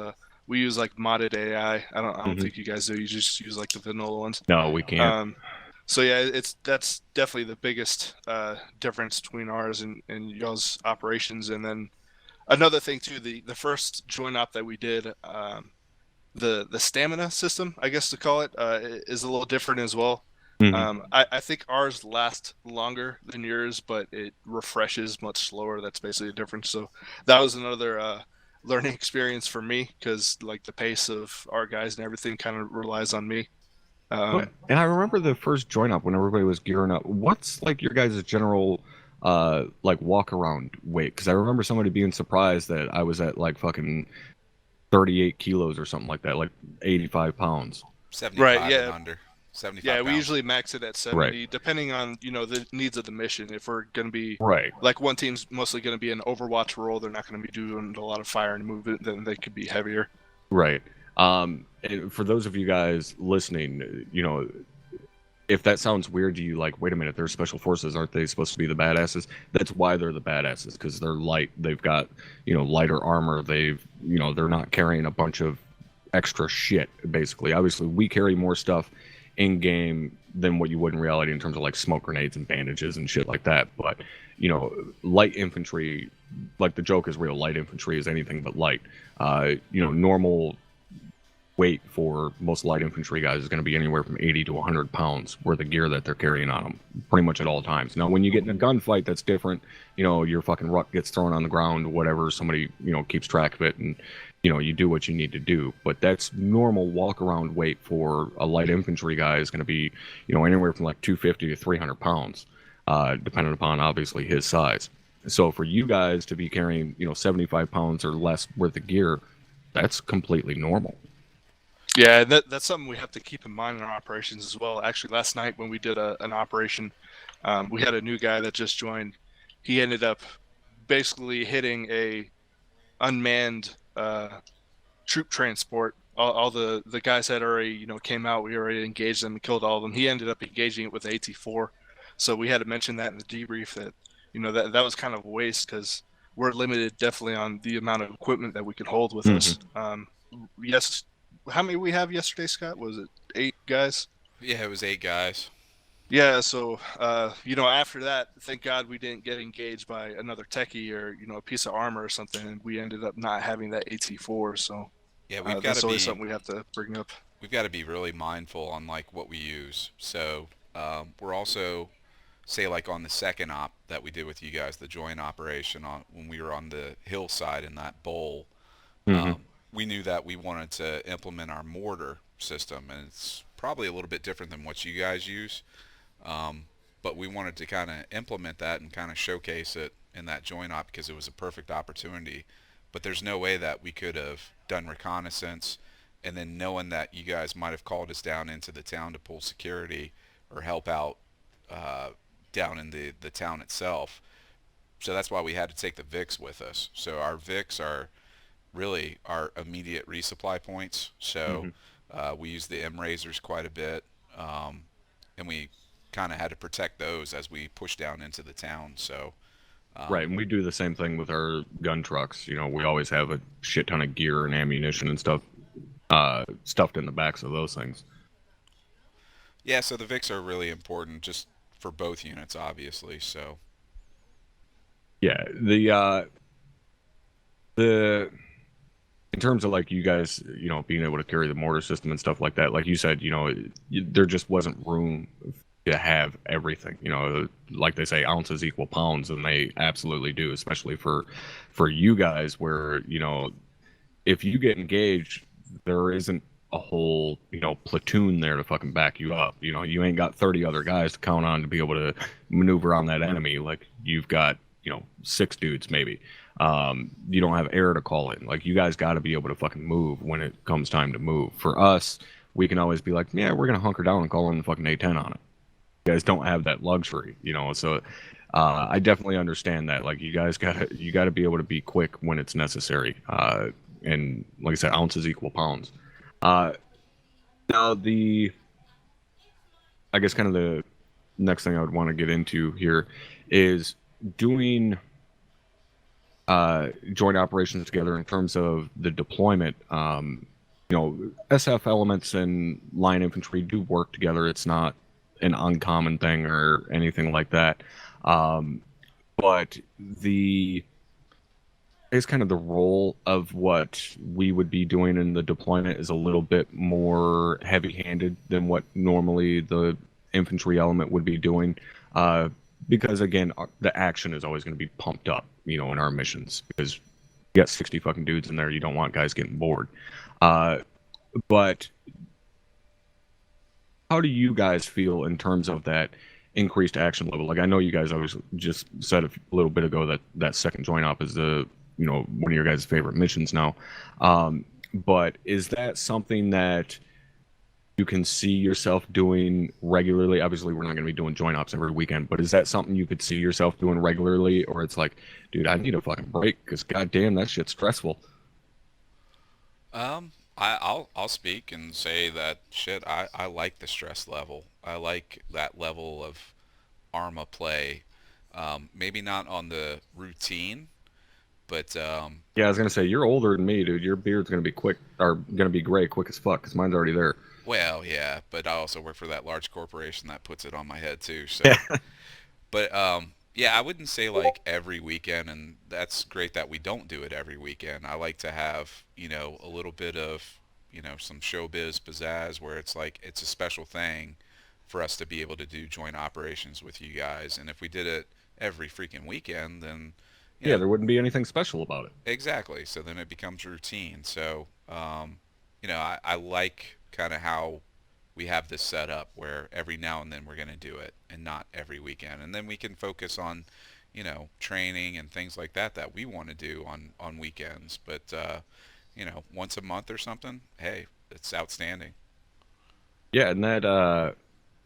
we use like modded AI. I don't Mhm. think you guys do. You just use like the vanilla ones. No, we can't. So yeah, that's definitely the biggest difference between ours and y'all's operations. And then another thing too, the first joint op that we did, the stamina system, I guess to call it, is a little different as well. Mhm. I think ours lasts longer than yours, but it refreshes much slower. That's basically the difference. So that was another learning experience for me, because like the pace of our guys and everything kind of relies on me. And I remember the first join up when everybody was gearing up. What's like your guys' general like walk around weight? Because I remember somebody being surprised that I was at like fucking 38 kilos or something like that, like 85 pounds. 75 Right, yeah. and under. 75 Yeah, we pounds. usually max it at 70, depending on the needs of the mission. If we're going to be Right. like one team's mostly going to be an Overwatch role, they're not going to be doing a lot of fire and movement, then they could be heavier. Right. And for those of you guys listening, if that sounds weird to you, like, wait a minute, they're special forces, aren't they supposed to be the badasses? That's why they're the badasses, because they're light. They've got, lighter armor. They're not carrying a bunch of extra shit, basically. Obviously, we carry more stuff in game than what you would in reality in terms of like smoke grenades and bandages and shit like that. But, light infantry, like the joke is real, light infantry is anything but light. Normal weight for most light infantry guys is going to be anywhere from 80 to 100 pounds worth of gear that they're carrying on them pretty much at all times. Now, when you get in a gunfight, that's different. Your fucking ruck gets thrown on the ground, whatever, somebody, keeps track of it, and, you do what you need to do. But that's normal walk around weight for a light infantry guy is going to be, anywhere from like 250 to 300 pounds, depending upon obviously his size. So for you guys to be carrying, 75 pounds or less worth of gear, that's completely normal. Yeah, that's something we have to keep in mind in our operations as well. Actually, last night when we did an operation, we had a new guy that just joined. He ended up basically hitting a unmanned troop transport. All the guys had already came out. We already engaged them and killed all of them. He ended up engaging it with AT4. So we had to mention that in the debrief that that was kind of a waste, because we're limited definitely on the amount of equipment that we could hold with us. Yes, how many we have yesterday, Scott? Was it 8 guys? Yeah, it was 8 guys. Yeah, so after that, thank God we didn't get engaged by another techie or a piece of armor or something, and we ended up not having that AT4. So Yeah, we've got that's to always be something we have to bring up. we've got to be really mindful on like what we use. So we're also, say like on the second op that we did with you guys, the joint operation on when we were on the hillside in that bowl. We knew that we wanted to implement our mortar system, and it's probably a little bit different than what you guys use. But we wanted to kind of implement that and kind of showcase it in that joint op because it was a perfect opportunity. But there's no way that we could have done reconnaissance and then knowing that you guys might have called us down into the town to pull security or help out down in the town itself. So that's why we had to take the VIX with us. So our VIX are really our immediate resupply points. So we use the M razors quite a bit, and we kind of had to protect those as we push down into the town. So Right, and we do the same thing with our gun trucks. You know, we always have a shit ton of gear and ammunition and stuff stuffed in the backs of those things. Yeah, so the Vics are really important just for both units, obviously. So Yeah, the in terms of like you guys, you know, being able to carry the mortar system and stuff like that, like you said, you know, there just wasn't room to have everything. You know, like they say, ounces equal pounds, and they absolutely do, especially for you guys, where you know, if you get engaged, there isn't a whole platoon there to fucking back you up. You know, you ain't got 30 other guys to count on to be able to maneuver on that enemy. Like you've got six dudes maybe. You don't have air to call in. Like you guys got to be able to fucking move when it comes time to move. For us, we can always be like, yeah, we're gonna hunker down and call in the fucking A10 on it. You guys don't have that luxury, so I definitely understand that. Like you gotta be able to be quick when it's necessary. And like I said, ounces equal pounds. Uh, now I guess kind of the next thing I would want to get into here is doing joint operations together in terms of the deployment. SF elements and line infantry do work together. It's not an uncommon thing or anything like that. But it's kind of the role of what we would be doing in the deployment is a little bit more heavy-handed than what normally the infantry element would be doing. Because again, the action is always going to be pumped up, in our missions, because you got 60 fucking dudes in there. You don't want guys getting bored. But how do you guys feel in terms of that increased action level? Like, I know you guys always just said a little bit ago that second joint op is the one of your guys' favorite missions now. But is that something that you can see yourself doing regularly? Obviously, we're not going to be doing joint ops every weekend, but is that something you could see yourself doing regularly, or it's like, dude, I need a fucking break because goddamn, that shit's stressful. I'll speak and say that shit. I like the stress level. I like that level of ArmA play. Maybe not on the routine, but Yeah, I was gonna say you're older than me, dude. Your beard's gonna be quick, or gonna be gray quick as fuck, because mine's already there. well, yeah. But I also work for that large corporation that puts it on my head too. So, Yeah. but yeah, I wouldn't say like every weekend, and that's great that we don't do it every weekend. I like to have a little bit of some showbiz pizzazz where it's like it's a special thing for us to be able to do joint operations with you guys. And if we did it every freaking weekend, then you Yeah, know there wouldn't be anything special about it. exactly. So then it becomes routine. So I like kind of how we have this set up where every now and then we're going to do it and not every weekend. And then we can focus on, training and things like that we want to do on weekends. But, once a month or something, hey, it's outstanding. Yeah, and that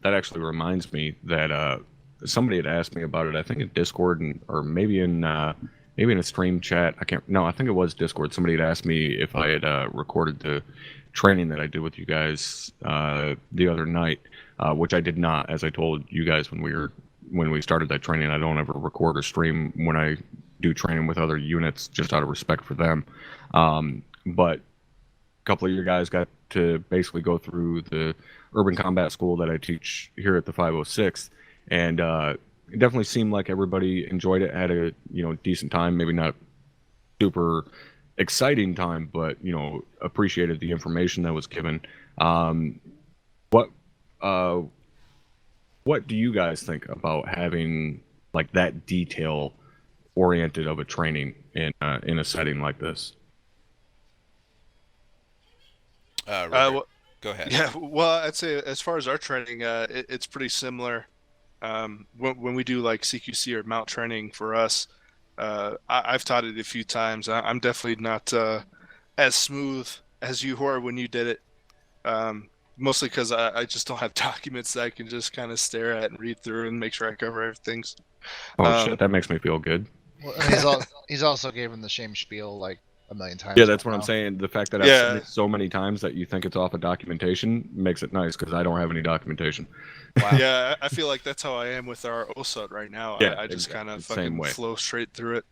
actually reminds me that somebody had asked me about it. I think in Discord or maybe in a stream chat. I can't. No, I think it was Discord. Somebody had asked me if I had recorded the training that I did with you guys the other night, which I did not. As I told you guys when we started that training, I don't ever record or stream when I do training with other units, just out of respect for them. But a couple of your guys got to basically go through the urban combat school that I teach here at the 506, and it definitely seemed like everybody enjoyed it, had a decent time, maybe not super exciting time, but appreciated the information that was given. What what do you guys think about having like that detail oriented of a training in a setting like this? River, Well, go ahead. yeah, well, I'd say as far as our training, it's pretty similar. When we do like CQC or mount training for us, I've taught it a few times. I'm definitely not as smooth as you were when you did it. Mostly because I just don't have documents that I can just kind of stare at and read through and make sure I cover everything. Oh Um, shit, that makes me feel good. Well, and he's also gave him the same spiel like a million times. Yeah, that's by what I'm now. saying. The fact that I've seen it so many times that you think it's off of documentation makes it nice because I don't have any documentation. Wow. Yeah, I feel like that's how I am with our OSUT right now. Yeah, I just exactly. kind of Same fucking way. flow straight through it.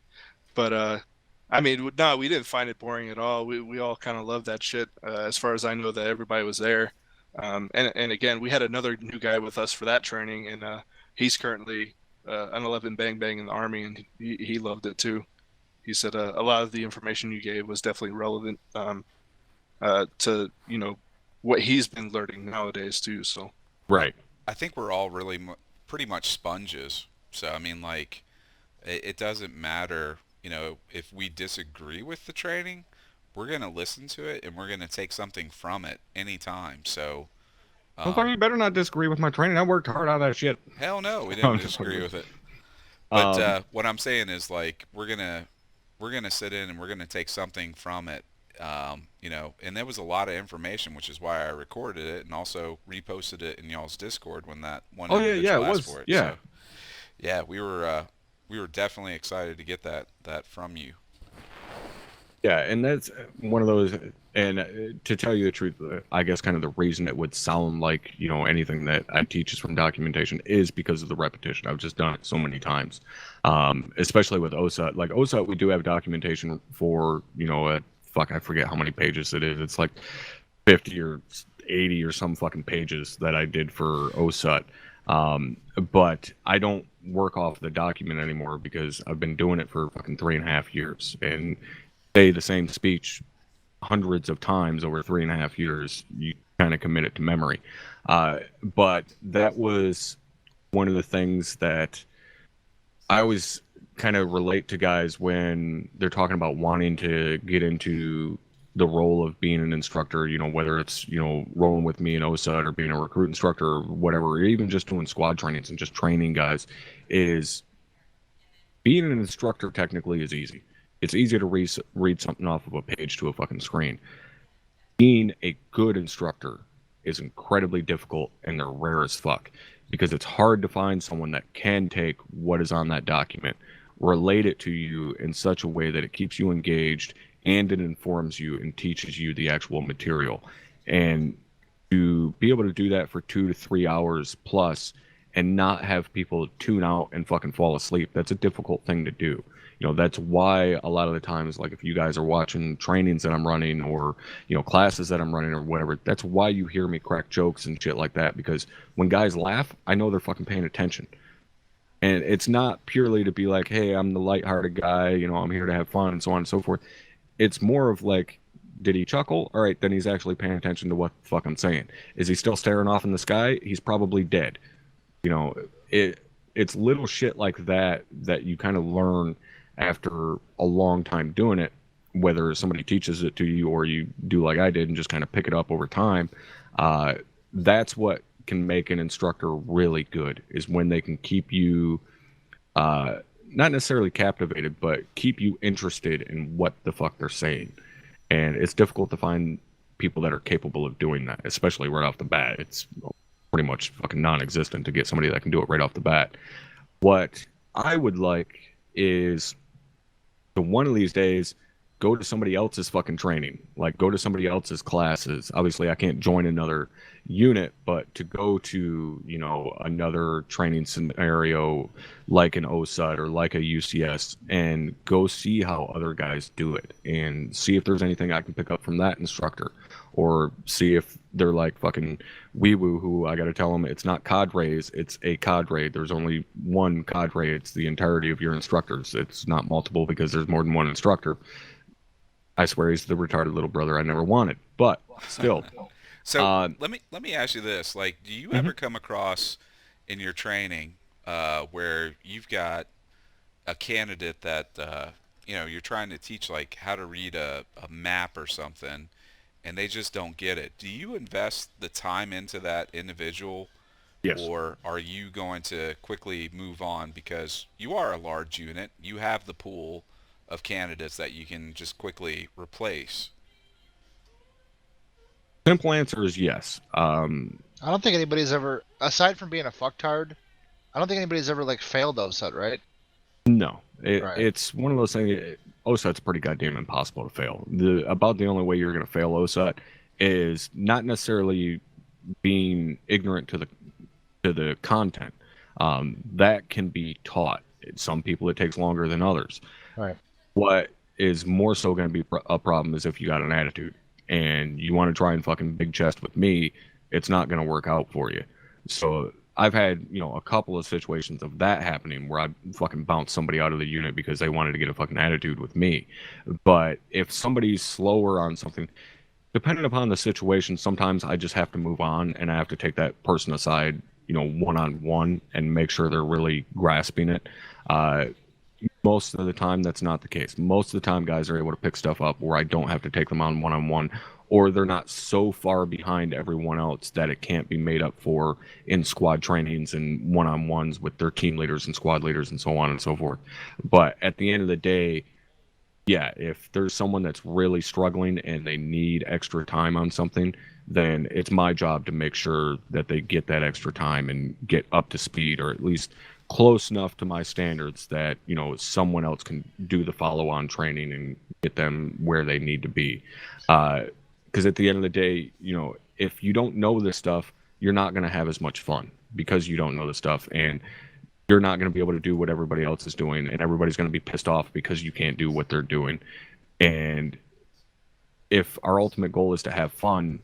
But I mean, no, we didn't find it boring at all. We all kind of loved that shit. As far as I know, that everybody was there. And again, we had another new guy with us for that training, and he's currently an 11 bang bang in the Army, and he loved it too. He said a lot of the information you gave was definitely relevant to what he's been learning nowadays too. So Right. I think we're all really pretty much sponges. So I mean, like, it doesn't matter, if we disagree with the training, we're gonna listen to it and we're gonna take something from it anytime. So, Motherfucker, you better not disagree with my training. I worked hard on that shit. hell no, we No, didn't I'm just disagree fucking with it. with you. But what I'm saying is, like, we're gonna sit in and we're gonna take something from it. And there was a lot of information, which is why I recorded it and also reposted it in y'all's Discord when that one Oh yeah, individual it asked was. for it. Yeah. So, yeah, we were definitely excited to get that from you. Yeah, and that's one of those. And to tell you the truth, I guess kind of the reason it would sound like anything that I teach is from documentation is because of the repetition. I've just done it so many times, especially with OSUT. Like OSUT, we do have documentation for I forget how many pages it is. It's like 50 or 80 or some fucking pages that I did for OSUT. But I don't work off the document anymore because I've been doing it for fucking 3.5 years and say the same speech hundreds of times over 3.5 years. You kind of commit it to memory. But that was one of the things that I always kind of relate to guys when they're talking about wanting to get into the role of being an instructor, whether it's, rolling with me in OSUT or being a recruit instructor or whatever, or even just doing squad trainings and just training guys, is being an instructor technically is easy. It's easy to read something off of a page to a fucking screen. Being a good instructor is incredibly difficult and they're rare as fuck because it's hard to find someone that can take what is on that document, relate it to you in such a way that it keeps you engaged and it informs you and teaches you the actual material. And to be able to do that for 2 to 3 hours plus and not have people tune out and fucking fall asleep, that's a difficult thing to do. That's why a lot of the times, like if you guys are watching trainings that I'm running or, classes that I'm running or whatever, that's why you hear me crack jokes and shit like that. Because when guys laugh, I know they're fucking paying attention. And it's not purely to be like, hey, I'm the lighthearted guy, I'm here to have fun and so on and so forth. It's more of like, did he chuckle? All right, then he's actually paying attention to what the fuck I'm saying. Is he still staring off in the sky? He's probably dead. It's little shit like that you kind of learn after a long time doing it, whether somebody teaches it to you or you do like I did and just kind of pick it up over time. That's what can make an instructor really good, is when they can keep you not necessarily captivated, but keep you interested in what the fuck they're saying. And it's difficult to find people that are capable of doing that, especially right off the bat. It's pretty much fucking non-existent to get somebody that can do it right off the bat. What I would like is to one of these days go to somebody else's fucking training, like go to somebody else's classes. Obviously I can't join another unit, but to go to another training scenario like an OSUT or like a UCS and go see how other guys do it and see if there's anything I can pick up from that instructor, or see if they're like fucking Weewoo, who I got to tell them it's not cadres, it's a cadre. There's only one cadre. It's the entirety of your instructors. It's not multiple because there's more than one instructor. I swear he's the retarded little brother I never wanted, but still. So let me ask you this: like, do you ever come across in your training where you've got a candidate that you're trying to teach, like how to read a map or something, and they just don't get it? Do you invest the time into that individual, Yes. or are you going to quickly move on because you are a large unit, you have the pool of candidates that you can just quickly replace? Simple answer is yes. I don't think anybody's ever, aside from being a fucktard, I don't think anybody's ever like failed OSUT, right? No, Right. it's one of those things. OSUT's pretty goddamn impossible to fail. About the only way you're going to fail OSUT is not necessarily being ignorant to the content. That can be taught. Some people it takes longer than others. Right. What is more so going to be a problem is if you got an attitude and you want to try and fucking big chest with me, it's not going to work out for you. So I've had, a couple of situations of that happening where I fucking bounced somebody out of the unit because they wanted to get a fucking attitude with me. But if somebody's slower on something, depending upon the situation, sometimes I just have to move on and I have to take that person aside, one on one and make sure they're really grasping it. Most of the time, that's not the case. Most of the time, guys are able to pick stuff up where I don't have to take them on one, or they're not so far behind everyone else that it can't be made up for in squad trainings and one-on-ones with their team leaders and squad leaders and so on and so forth. But at the end of the day, yeah, if there's someone that's really struggling and they need extra time on something, then it's my job to make sure that they get that extra time and get up to speed, or at least close enough to my standards that, someone else can do the follow-on training and get them where they need to be. Because at the end of the day, if you don't know this stuff, you're not going to have as much fun because you don't know the stuff, and you're not going to be able to do what everybody else is doing, and everybody's going to be pissed off because you can't do what they're doing. And if our ultimate goal is to have fun,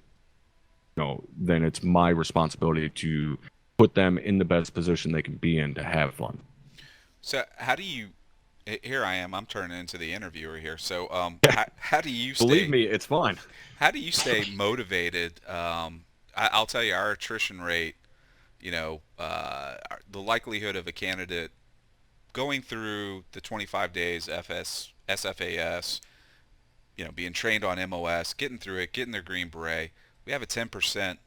then it's my responsibility to put them in the best position they can be in to have fun. So how do you? Here I am. I'm turning into the interviewer here. So how do you Believe stay? me, it's fun. How do you stay motivated? I'll tell you, our attrition rate. The likelihood of a candidate going through the 25 days SFAS, being trained on MOS, getting through it, getting their green beret. We have a 10%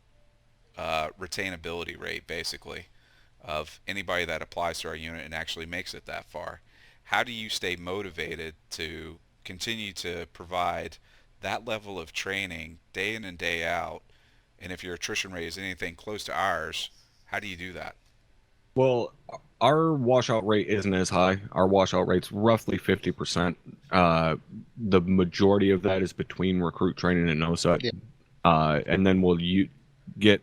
retainability rate, basically, of anybody that applies to our unit and actually makes it that far. How do you stay motivated to continue to provide that level of training day in and day out? And if your attrition rate is anything close to ours, how do you do that? Well, our washout rate isn't as high. Our washout rate's roughly 50%. The majority of that is between recruit training and OSUT. Yeah. And then we'll get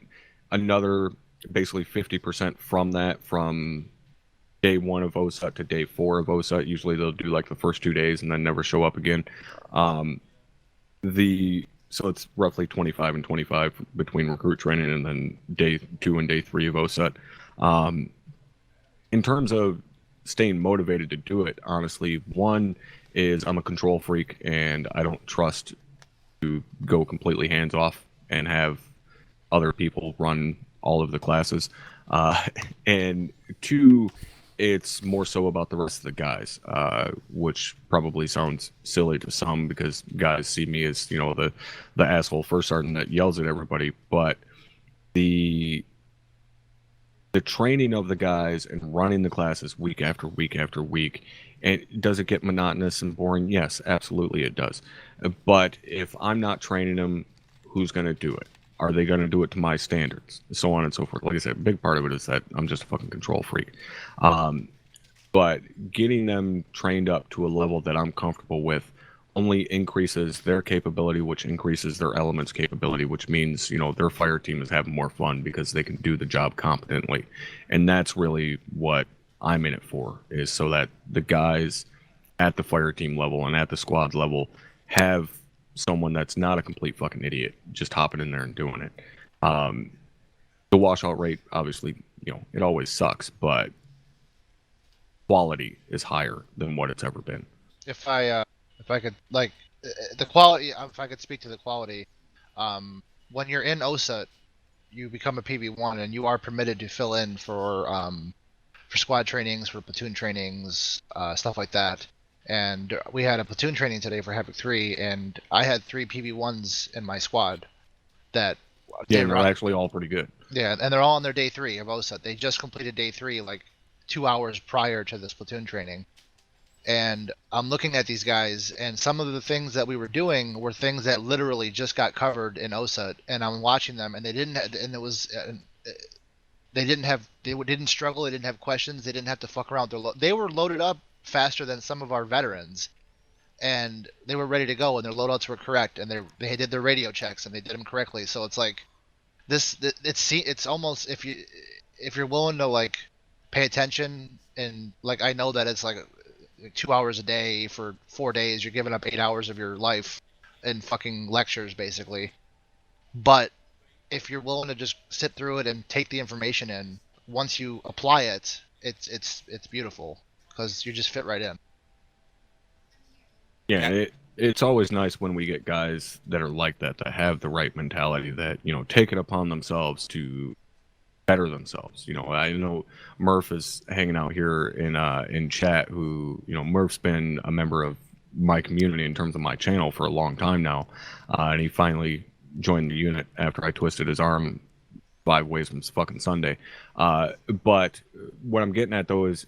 another basically 50% from that from day 1 of OSUT to day 4 of OSUT. Usually they'll do like the first 2 days and then never show up again. So it's roughly 25 and 25 between recruit training and then day 2 and day 3 of OSUT. In terms of staying motivated to do it, honestly, one is I'm a control freak and I don't trust to go completely hands off and have other people run all of the classes. And two, it's more so about the rest of the guys, which probably sounds silly to some because guys see me as, the asshole first sergeant that yells at everybody. But the training of the guys and running the classes week after week after week, and does it get monotonous and boring? Yes, absolutely it does. But if I'm not training them, who's going to do it? Are they going to do it to my standards? So on and so forth. Like I said, a big part of it is that I'm just a fucking control freak. But getting them trained up to a level that I'm comfortable with only increases their capability, which increases their elements capability, which means, their fire team is having more fun because they can do the job competently. And that's really what I'm in it for, is so that the guys at the fire team level and at the squad level have someone that's not a complete fucking idiot just hopping in there and doing it. The washout rate, obviously, it always sucks, but quality is higher than what it's ever been. If I could the quality, if I could speak to the quality, when you're in OSUT, you become a PV1 and you are permitted to fill in for squad trainings, for platoon trainings, stuff like that. And we had a platoon training today for Havoc 3, and I had 3 PV1s in my squad that they're actually all pretty good. Yeah, and they're all on their day 3 of OSUT. They just completed day 3 like 2 hours prior to this platoon training. And I'm looking at these guys, and some of the things that we were doing were things that literally just got covered in OSUT. And I'm watching them, and they didn't struggle. They didn't have questions. They didn't have to fuck around. They were loaded up faster than some of our veterans. and they were ready to go, and their loadouts were correct, and they did their radio checks and they did them correctly. So it's like it's almost, if you're willing to like pay attention, and like I know that it's like 2 hours a day for 4 days, you're giving up 8 hours of your life in fucking lectures basically. But if you're willing to just sit through it and take the information in, once you apply it, it's beautiful because you just fit right in. Yeah, it's always nice when we get guys that are like that have the right mentality, that take it upon themselves to better themselves. I know Murph is hanging out here in chat. Who Murph's been a member of my community in terms of my channel for a long time now, and he finally joined the unit after I twisted his arm 5 ways from fucking Sunday. But what I'm getting at though is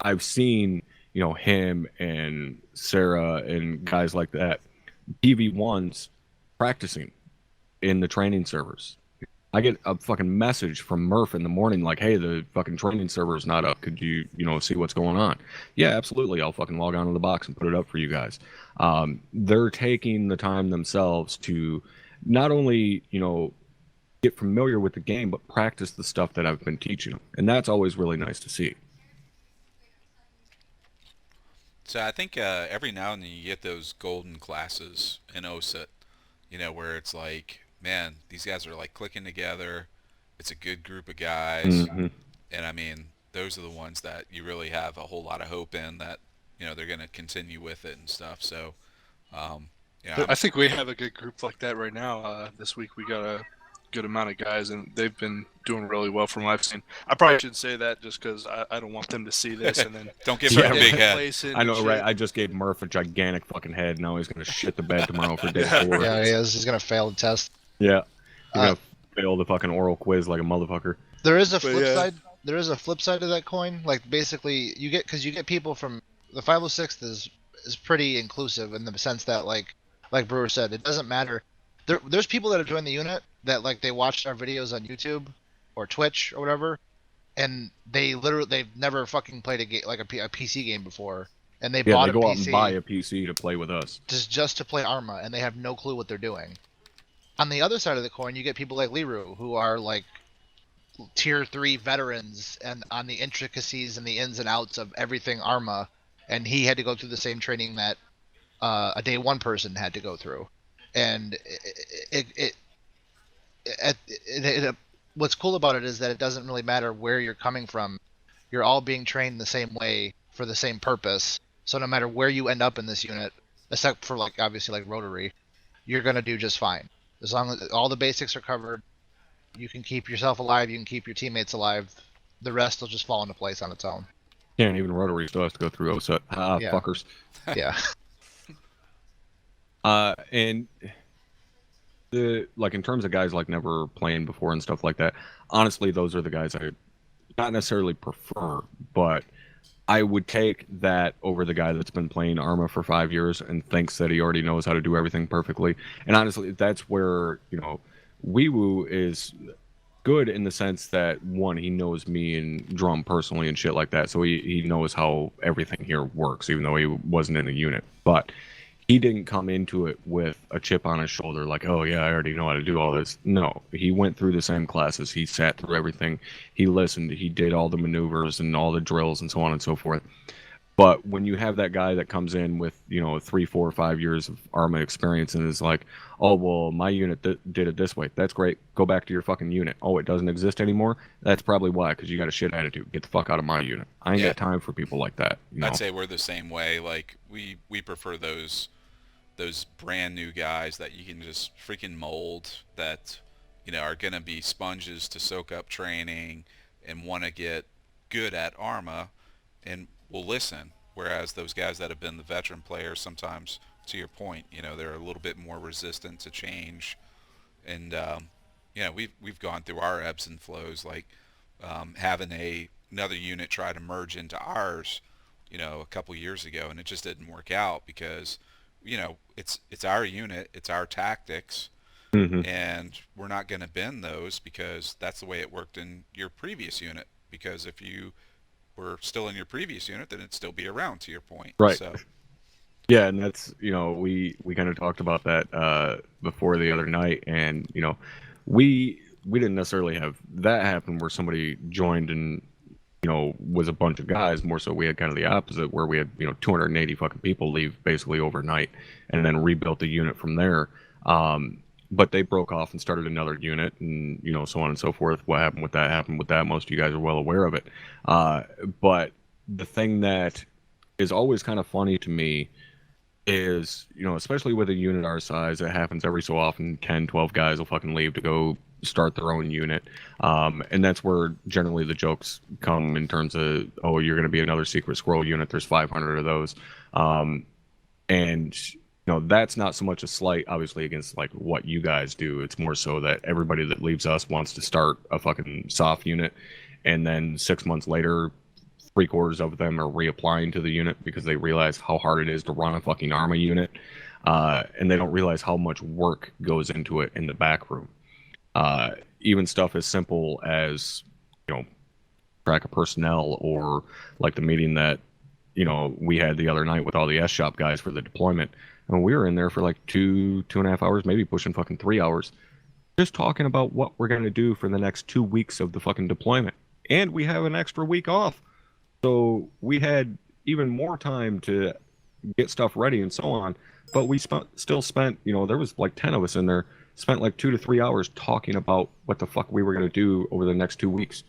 I've seen him and Sarah and guys like that, PV1s, practicing in the training servers. I get a fucking message from Murph in the morning like, hey, the fucking training server is not up. Could you, see what's going on? Yeah, absolutely. I'll fucking log on to the box and put it up for you guys. They're taking the time themselves to not only, get familiar with the game, but practice the stuff that I've been teaching them. And that's always really nice to see. So I think every now and then you get those golden classes in OSIT, where it's like, man, these guys are like clicking together. It's a good group of guys, Mm-hmm. and I mean, those are the ones that you really have a whole lot of hope in that they're going to continue with it and stuff. So, yeah, I think we have a good group like that right now. This week we got a good amount of guys, and they've been doing really well from what I've seen. I probably shouldn't say that just because I don't want them to see this and then don't give Yeah, her a big head. complacent I know, and right? shit. I just gave Murph a gigantic fucking head. Now he's gonna shit the bed tomorrow for day Yeah. 4. Yeah, he is. He's gonna fail the test. Yeah, he's Uh, gonna fail the fucking oral quiz like a motherfucker. There is a But flip yeah. side. There is a flip side to that coin. Like basically, you get people from the 506th is pretty inclusive in the sense that like Brewer said, it doesn't matter. There's people that have joined the unit that like they watched our videos on YouTube or Twitch or whatever, and they've never fucking played a game like a PC game before, and they Yeah, bought they a go out and buy PC a PC to play with us. just to play ArmA, and they have no clue what they're doing. On the other side of the coin, you get people like Liru who are like tier 3 veterans and on the intricacies and the ins and outs of everything ArmA, and he had to go through the same training that a day 1 person had to go through. And what's cool about it is that it doesn't really matter where you're coming from. You're all being trained the same way for the same purpose. So no matter where you end up in this unit, except for like obviously like rotary, you're gonna do just fine. As long as all the basics are covered, you can keep yourself alive, you can keep your teammates alive. The rest will just fall into place on its own. Yeah, and even Rotary still has to go through OSUT. Yeah. Fuckers. Yeah. And in terms of guys like never playing before and stuff like that, honestly, those are the guys I not necessarily prefer, but I would take that over the guy that's been playing ArmA for 5 years and thinks that he already knows how to do everything perfectly. And honestly, that's where, Weewoo is good in the sense that, one, he knows me and Drum personally and shit like that, so he knows how everything here works, even though he wasn't in the unit. But he didn't come into it with a chip on his shoulder like, oh yeah, I already know how to do all this. No, he went through the same classes. He sat through everything. He listened. He did all the maneuvers and all the drills and so on and so forth. But when you have that guy that comes in with 3, 4, 5 years of ArmA experience and is like, oh well, my unit did it this way. That's great. Go back to your fucking unit. Oh, it doesn't exist anymore. That's probably why, because you got a shit attitude. Get the fuck out of my unit. I ain't Yeah. got time for people like that. I'd say we're the same way. Like we prefer those brand new guys that you can just freaking mold, that are going to be sponges to soak up training and want to get good at ArmA and will listen. Whereas those guys that have been the veteran players, sometimes, to your point, they're a little bit more resistant to change. And we've gone through our ebbs and flows, like having another unit try to merge into ours, a couple years ago, and it just didn't work out because it's our unit, it's our tactics, Mhm. and we're not going to bend those because that's the way it worked in your previous unit. Because if you were still in your previous unit, then it'd still be around, to your point. Right. So Yeah, and that's we kind of talked about that before the other night, and we didn't necessarily have that happen where somebody joined and was a bunch of guys. More so, we had kind of the opposite where we had 280 fucking people leave basically overnight, and then rebuilt the unit from there. But they broke off and started another unit, and so on and so forth. What happened with that happened with that. Most of you guys are well aware of it. But the thing that is always kind of funny to me is, especially with a unit our size, it happens every so often. 10, 12 guys will fucking leave to go start their own unit. And that's where generally the jokes come in terms of, oh, you're going to be another secret squirrel unit. There's 500 of those. And, that's not so much a slight, obviously, against like what you guys do. It's more so that everybody that leaves us wants to start a fucking soft unit. And then 6 months later, three-quarters of them are reapplying to the unit because they realize how hard it is to run a fucking ArmA unit, and they don't realize how much work goes into it in the back room. Even stuff as simple as track of personnel, or like the meeting that we had the other night with all the S shop guys for the deployment. And we were in there for like 2.5 hours, maybe pushing fucking 3 hours, just talking about what we're going to do for the next 2 weeks of the fucking deployment. And we have an extra week off. So we had even more time to get stuff ready and so on. But we still spent, there was like 10 of us in there, spent like 2 to 3 hours talking about what the fuck we were going to do over the next 2 weeks.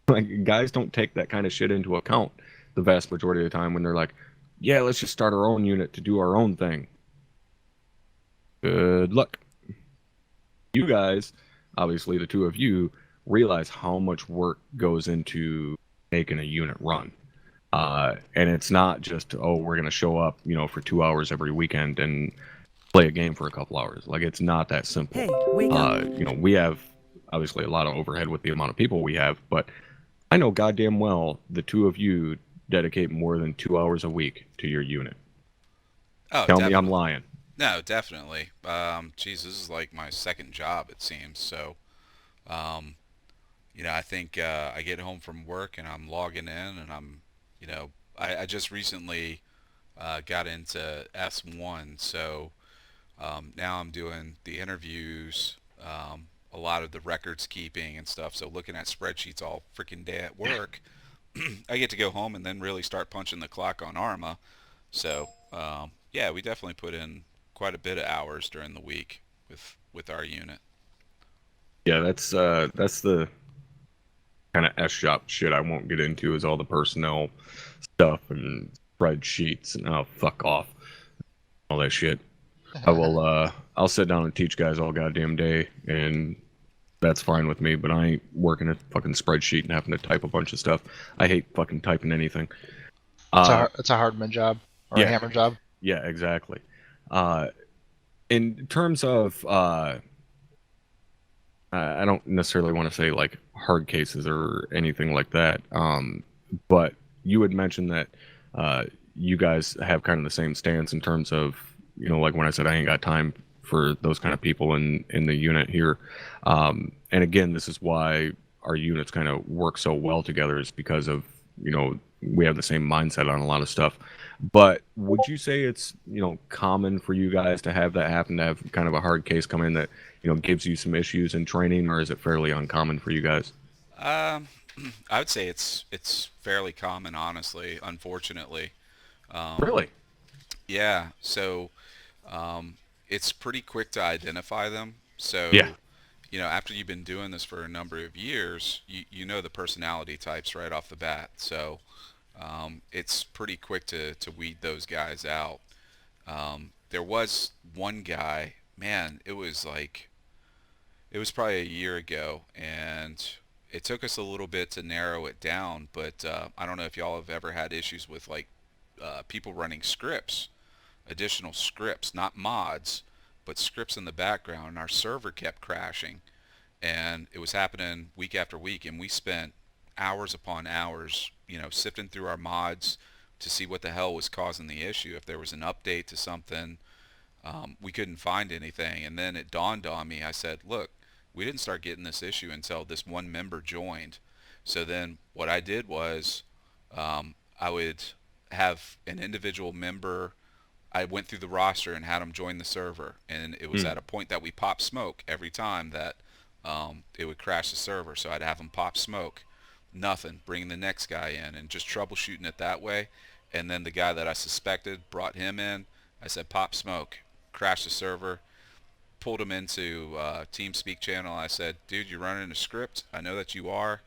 Like, guys don't take that kind of shit into account the vast majority of the time when they're like, yeah, let's just start our own unit to do our own thing. Good luck. You guys, obviously the two of you, realize how much work goes into making a unit run. And it's not just, oh, we're going to show up, for 2 hours every weekend and play a game for a couple hours. Like, it's not that simple. Hey, wake up. We have obviously a lot of overhead with the amount of people we have, but I know goddamn well the two of you dedicate more than 2 hours a week to your unit. Oh, Tell me definitely. I'm lying. No, definitely. Geez, this is like my second job, it seems. So, um, I think I get home from work and I'm logging in and I just recently got into S1. So now I'm doing the interviews, a lot of the records keeping and stuff. So looking at spreadsheets all freaking day at work, I get to go home and then really start punching the clock on ArmA. So yeah, we definitely put in quite a bit of hours during the week with our unit. Yeah, that's the kind of S shop shit I won't get into, is all the personnel stuff and spreadsheets and oh, fuck off, all that shit. I'll sit down and teach guys all goddamn day, and that's fine with me, but I ain't working a fucking spreadsheet and having to type a bunch of stuff. I hate fucking typing anything. It's a hardman job or a Yeah. hammer job. Yeah, exactly. Uh, in terms of, I don't necessarily want to say like hard cases or anything like that, but you had mentioned that you guys have kind of the same stance in terms of, like when I said I ain't got time for those kind of people in the unit here. And again, this is why our units kind of work so well together, is because of, we have the same mindset on a lot of stuff. But would you say it's, common for you guys to have that happen, to have kind of a hard case come in that, gives you some issues in training, or is it fairly uncommon for you guys? Um, I would say it's fairly common, honestly. Unfortunately, um, Really? yeah. So it's pretty quick to identify them. Yeah. So after you've been doing this for a number of years, you know the personality types right off the bat. So it's pretty quick to weed those guys out. There was one guy, man, it was probably a year ago, and it took us a little bit to narrow it down. But I don't know if y'all have ever had issues with like people running scripts, additional scripts, not mods, but scripts in the background. And our server kept crashing, and it was happening week after week, and we spent hours upon hours, sifting through our mods to see what the hell was causing the issue. If there was an update to something, we couldn't find anything. And then it dawned on me. I said, look, we didn't start getting this issue until this one member joined. So then what I did was I would have an individual member I went through the roster and had him join the server, and it was Hmm. at a point that we pop smoke every time that it would crash the server. So I'd have him pop smoke, nothing, bring the next guy in, and just troubleshooting it that way. And then the guy that I suspected, brought him in. I said, pop smoke, crash the server, pulled him into TeamSpeak channel. I said, dude, you're running a script. I know that you are.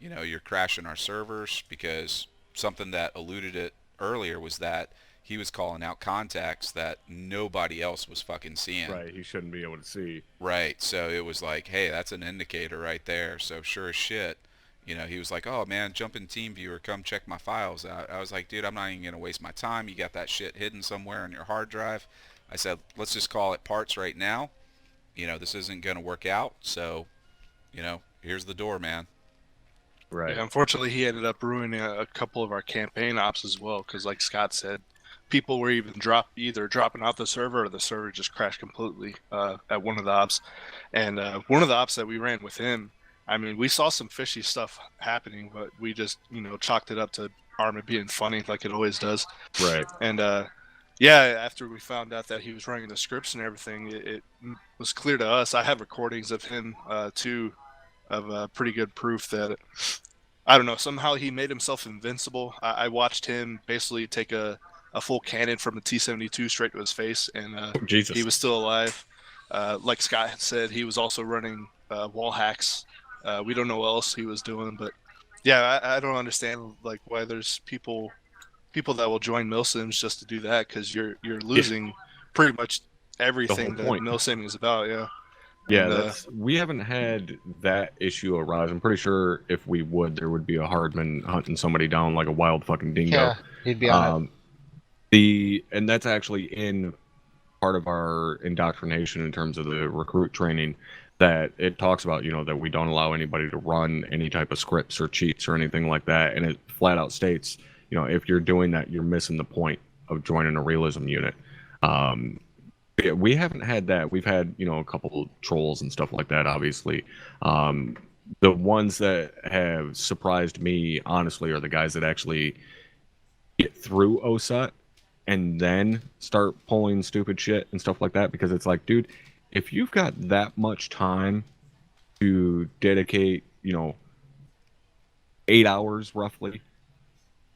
You know, you're crashing our servers, because something that eluded it earlier was that he was calling out contacts that nobody else was fucking seeing. Right. He shouldn't be able to see. Right. So it was like, hey, that's an indicator right there. So sure as shit, you know, he was like, oh man, jump in TeamViewer, come check my files. I was like, dude, I'm not even gonna waste my time. You got that shit hidden somewhere on your hard drive. I said, let's just call it parts right now. You know, this isn't gonna work out. So, you know, here's the door, man. Right. Yeah, unfortunately, he ended up ruining a couple of our campaign ops as well, because like Scott said, people were even either dropping out the server, or the server just crashed completely at one of the ops. And one of the ops that we ran with him, I mean, we saw some fishy stuff happening, but we just, chalked it up to ArmA being funny like it always does. Right. And yeah, after we found out that he was running the scripts and everything, it was clear to us. I have recordings of him too, of pretty good proof that, I don't know, somehow he made himself invincible. I watched him basically take a full cannon from a T-72 straight to his face, and Jesus. he was still alive. Like Scott had said, he was also running wall hacks. We don't know what else he was doing, but yeah, I don't understand like why there's people that will join milsims just to do that, because you're losing pretty much everything that point. milsimming is about. Yeah. Yeah, And, we haven't had that issue arise. I'm pretty sure if we would, there would be a hardman hunting somebody down like a wild fucking dingo. Yeah, he'd be on And that's actually in part of our indoctrination in terms of the recruit training, that it talks about, that we don't allow anybody to run any type of scripts or cheats or anything like that. And it flat out states, if you're doing that, you're missing the point of joining a realism unit. Yeah, we haven't had that. We've had, a couple trolls and stuff like that, obviously. The ones that have surprised me, honestly, are the guys that actually get through OSUT and then start pulling stupid shit and stuff like that. Because it's like, dude, if you've got that much time to dedicate, 8 hours roughly,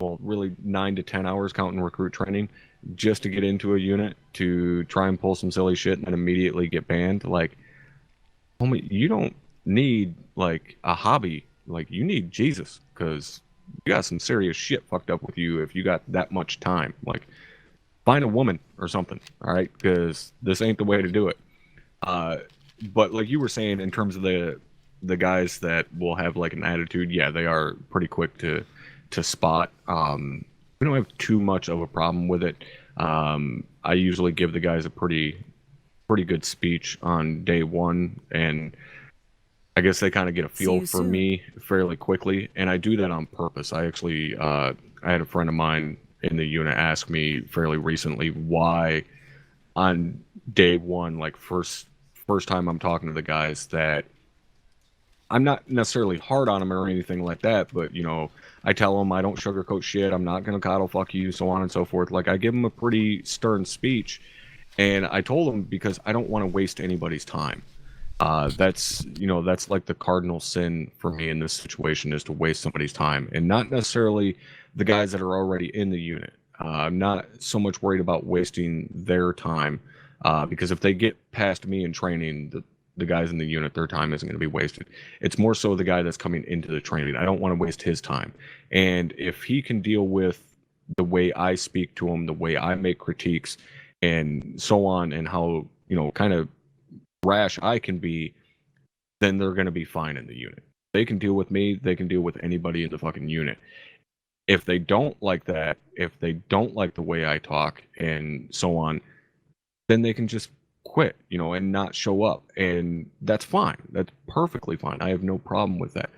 well, really 9 to 10 hours counting recruit training, just to get into a unit to try and pull some silly shit and then immediately get banned. Like, homie, you don't need like a hobby. Like, you need Jesus, because you got some serious shit fucked up with you if you got that much time. Like, find a woman or something, all right? Because this ain't the way to do it. But like you were saying, in terms of the guys that will have like an attitude, yeah, they are pretty quick to spot. We don't have too much of a problem with it. I usually give the guys a pretty good speech on day one, and I guess they kind of get a feel for me fairly quickly, and I do that on purpose. I actually, I had a friend of mine in the unit ask me fairly recently why on day one, like first time I'm talking to the guys, that I'm not necessarily hard on them or anything like that, but I tell them I don't sugarcoat shit. I'm not gonna coddle fuck you, so on and so forth. Like, I give them a pretty stern speech, and I told them because I don't want to waste anybody's time. That's like the cardinal sin for me in this situation, is to waste somebody's time, and not necessarily the guys that are already in the unit. I'm not so much worried about wasting their time, because if they get past me in training, the guys in the unit, their time isn't going to be wasted. It's more so the guy that's coming into the training. I don't want to waste his time. And if he can deal with the way I speak to him, the way I make critiques, and so on, and how, kind of rash I can be, then they're going to be fine in the unit. They can deal with me. They can deal with anybody in the fucking unit. If they don't like that, if they don't like the way I talk and so on, then they can just quit, and not show up. And that's fine. That's perfectly fine. I have no problem with that.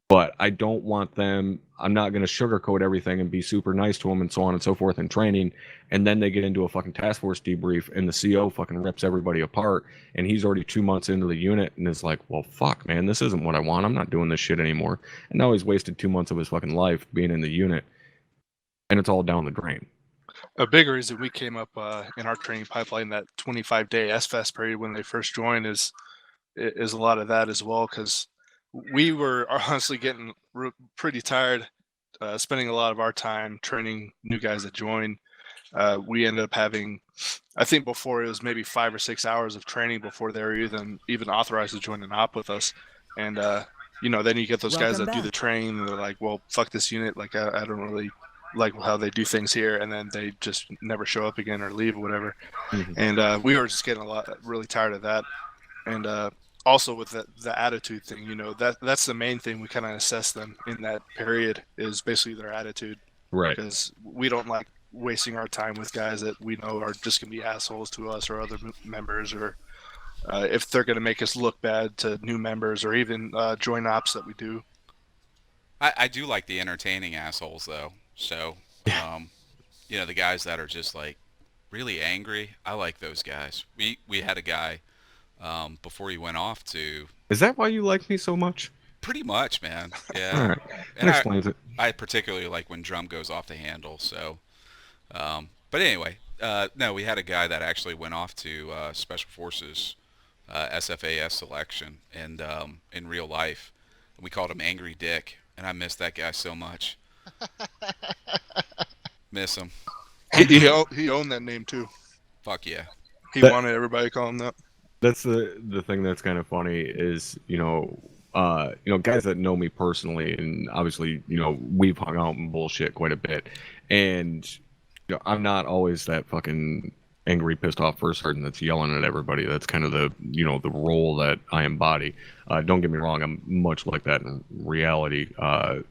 But I don't want them, I'm not going to sugarcoat everything and be super nice to them and so on and so forth in training. And then they get into a fucking task force debrief and the CO fucking rips everybody apart. And he's already 2 months into the unit and is like, well, fuck, man, this isn't what I want. I'm not doing this shit anymore. And now he's wasted 2 months of his fucking life being in the unit. And it's all down the drain. A big reason we came up in our training pipeline, that 25-day SFest period when they first joined, is a lot of that as well, because we were honestly getting pretty tired, spending a lot of our time training new guys that join. We ended up having, I think before it was maybe 5 or 6 hours of training before they were even authorized to join an op with us. And then you get those guys that do the training and they're like, well, fuck this unit, like I don't really like how they do things here, and then they just never show up again or leave or whatever. And we were just getting really tired of that. And also with the attitude thing, that's the main thing we kind of assess them in that period, is basically their attitude. Right. Because we don't like wasting our time with guys that we know are just going to be assholes to us or other members, or if they're going to make us look bad to new members, or even join ops that we do. I do like the entertaining assholes, though. So, the guys that are just like really angry, I like those guys. We had a guy before he went off to. Is that why you like me so much? Pretty much, man. Yeah. All right. And That explains it. I particularly like when drum goes off the handle. So, but anyway, no, we had a guy that actually went off to Special Forces SFAS selection, and in real life, we called him Angry Dick, and I miss that guy so much. Miss him. He owned that name too. Fuck yeah. He wanted everybody to call him that. That's the thing that's kind of funny is, guys that know me personally, and obviously, we've hung out and bullshit quite a bit. And, I'm not always that fucking angry, pissed off first sergeant that's yelling at everybody. That's kind of the role that I embody. Don't get me wrong, I'm much like that in reality. A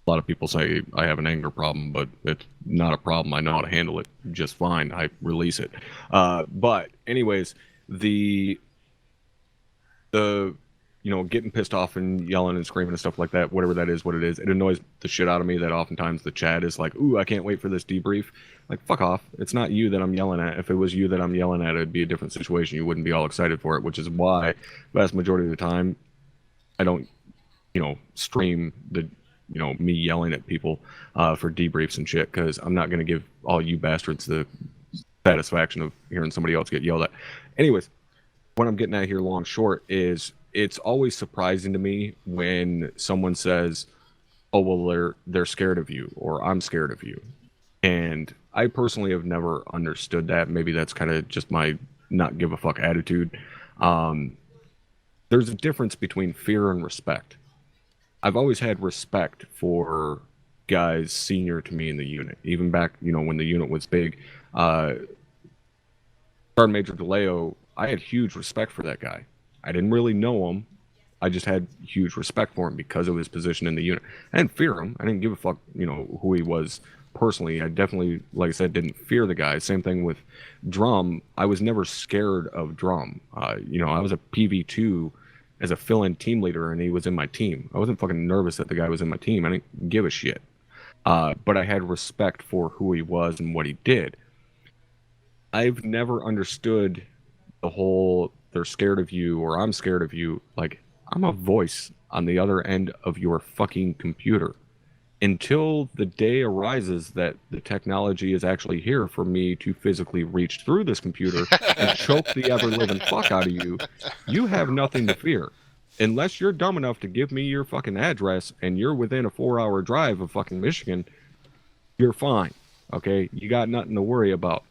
lot of people say I have an anger problem, but it's not a problem. I know how to handle it just fine. I release it. But anyways, the getting pissed off and yelling and screaming and stuff like that, whatever that is, what it is, it annoys the shit out of me that oftentimes the chat is like, ooh, I can't wait for this debrief. Like, fuck off. It's not you that I'm yelling at. If it was you that I'm yelling at, it'd be a different situation. You wouldn't be all excited for it, which is why vast majority of the time I don't, stream me yelling at people for debriefs and shit, because I'm not going to give all you bastards the satisfaction of hearing somebody else get yelled at. Anyways, what I'm getting at here, long short, is it's always surprising to me when someone says, oh, well, they're scared of you, or I'm scared of you. And I personally have never understood that. Maybe that's kind of just my not give a fuck attitude. There's a difference between fear and respect. I've always had respect for guys senior to me in the unit, even back, when the unit was big. Sergeant Major DeLeo, I had huge respect for that guy. I didn't really know him. I just had huge respect for him because of his position in the unit. I didn't fear him. I didn't give a fuck, who he was personally. I definitely, like I said, didn't fear the guy. Same thing with Drum. I was never scared of Drum. I was a PV2 as a fill-in team leader, and he was in my team. I wasn't fucking nervous that the guy was in my team. I didn't give a shit. But I had respect for who he was and what he did. I've never understood the whole they're scared of you or I'm scared of you. Like, I'm a voice on the other end of your fucking computer. Until the day arises that the technology is actually here for me to physically reach through this computer and choke the ever-living fuck out of you, you have nothing to fear. Unless you're dumb enough to give me your fucking address and you're within a 4-hour drive of fucking Michigan, you're fine. Okay? You got nothing to worry about.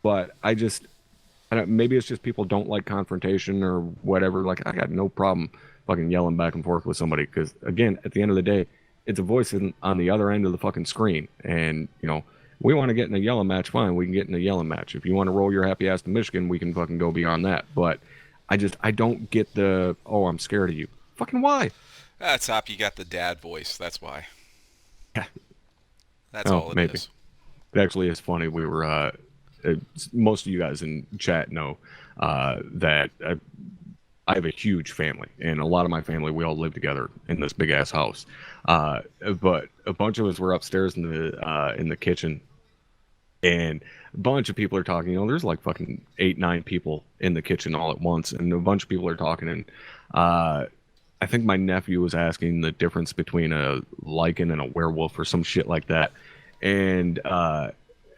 But maybe it's just people don't like confrontation or whatever. Like, I got no problem fucking yelling back and forth with somebody, because, again, at the end of the day, it's a voice on the other end of the fucking screen. And, we want to get in a yelling match, fine, we can get in a yelling match. If you want to roll your happy ass to Michigan, we can fucking go beyond that. But I don't get I'm scared of you. Fucking why? That's Hop, you got the dad voice, that's why. Yeah. That's all it maybe. is. It actually is funny. We were, most of you guys in chat know that I have a huge family, and a lot of my family, we all live together in this big ass house. But a bunch of us were upstairs in the kitchen, and a bunch of people are talking. There's like fucking 8-9 people in the kitchen all at once, and a bunch of people are talking. And I think my nephew was asking the difference between a lichen and a werewolf or some shit like that. And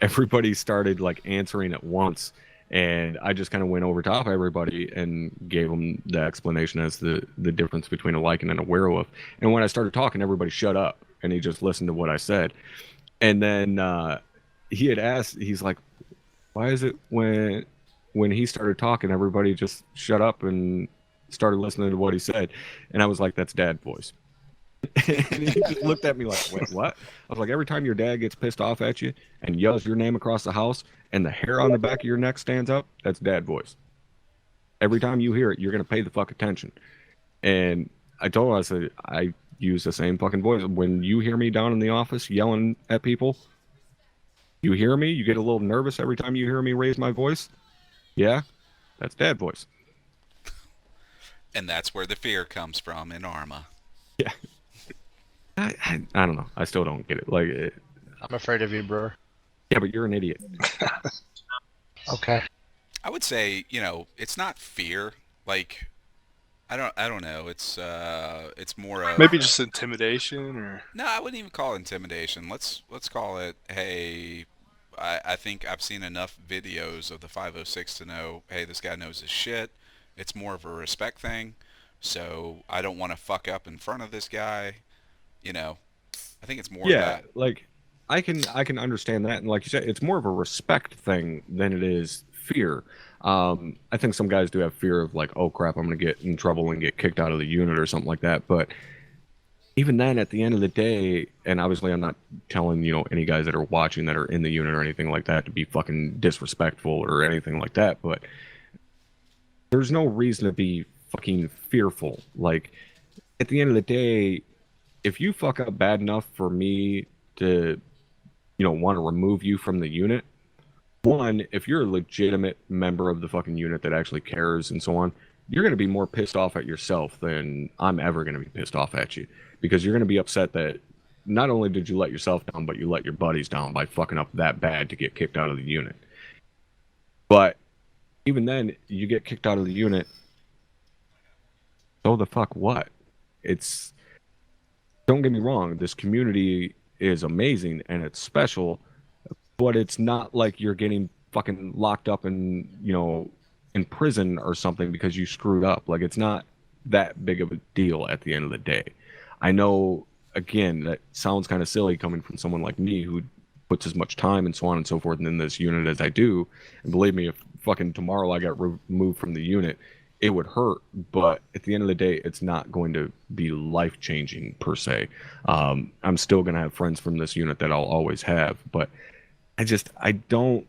everybody started like answering at once, and I just kind of went over top of everybody and gave them the explanation as the difference between a lichen and a werewolf. And when I started talking, everybody shut up, and he just listened to what I said. And then he had asked, he's like, "Why is it when he started talking, everybody just shut up and started listening to what he said?" And I was like, "That's dad voice." And he just looked at me like, "Wait, what?" I was like, "Every time your dad gets pissed off at you and yells your name across the house and the hair on the back of your neck stands up, that's dad voice. Every time you hear it, you're going to pay the fuck attention." And I told him, I said, "I use the same fucking voice. When you hear me down in the office yelling at people, you hear me, you get a little nervous every time you hear me raise my voice. Yeah, that's dad voice." And that's where the fear comes from in ArmA. Yeah. I don't know. I still don't get it. Like, I'm afraid of you, Brewer. yeah, but you're an idiot. Okay. I would say, it's not fear. Like, I don't know. It's more of Maybe just intimidation, or no. I wouldn't even call it intimidation. Let's call it. Hey, I think I've seen enough videos of the 506 to know. Hey, this guy knows his shit. It's more of a respect thing. So I don't want to fuck up in front of this guy. I think it's more of Yeah, that. like I can understand that, and like you said, it's more of a respect thing than it is fear. I think some guys do have fear of like, oh crap, I'm gonna get in trouble and get kicked out of the unit or something like that. But even then, at the end of the day, and obviously I'm not telling any guys that are watching that are in the unit or anything like that to be fucking disrespectful or anything like that, but there's no reason to be fucking fearful. Like, at the end of the day, if you fuck up bad enough for me to, want to remove you from the unit, one, if you're a legitimate member of the fucking unit that actually cares and so on, you're going to be more pissed off at yourself than I'm ever going to be pissed off at you, because you're going to be upset that not only did you let yourself down, but you let your buddies down by fucking up that bad to get kicked out of the unit. But even then, you get kicked out of the unit, so the fuck what? Don't get me wrong, this community is amazing and it's special, but it's not like you're getting fucking locked up in prison or something because you screwed up. Like, it's not that big of a deal at the end of the day. I know, again, that sounds kind of silly coming from someone like me who puts as much time and so on and so forth in this unit as I do. And believe me, if fucking tomorrow I got removed from the unit, it would hurt, but at the end of the day, it's not going to be life-changing per se. I'm still going to have friends from this unit that I'll always have, but I don't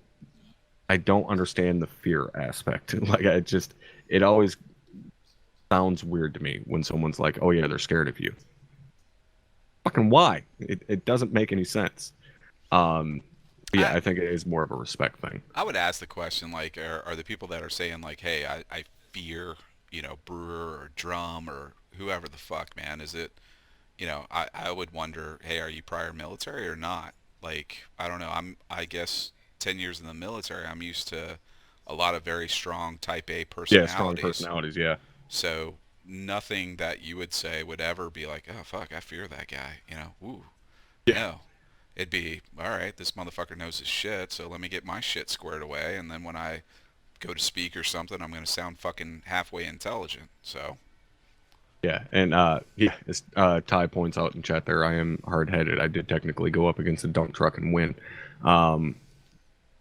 understand the fear aspect. Like, it always sounds weird to me when someone's like, "Oh yeah, they're scared of you." Fucking why? It doesn't make any sense. Yeah, I think it is more of a respect thing. I would ask the question, like, are the people that are saying, like, hey, I fear, Brewer or Drum or whoever the fuck, man, is it, I would wonder, hey, are you prior military or not? Like, I don't know. I guess 10 years in the military, I'm used to a lot of very strong type A Yeah, strong personalities. personalities, yeah. So nothing that you would say would ever be like, oh, fuck, I fear that guy, ooh. Yeah. No. It'd be, all right, this motherfucker knows his shit, so let me get my shit squared away, and then when I go to speak or something, I'm going to sound fucking halfway intelligent. So, Yeah, and yeah, as Ty points out in chat there, I am hard-headed. I did technically go up against a dump truck and win.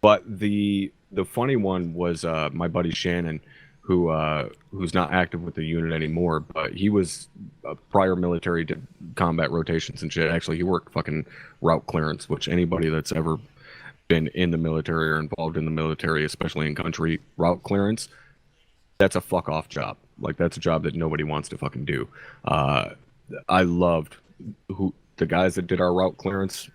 But the funny one was my buddy Shannon, who's not active with the unit anymore, but he was prior military, did combat rotations and shit. Actually, he worked fucking route clearance, which anybody that's ever been in the military or involved in the military, especially in country route clearance, that's a fuck off job. Like, that's a job that nobody wants to fucking do. I loved the guys that did our route clearance.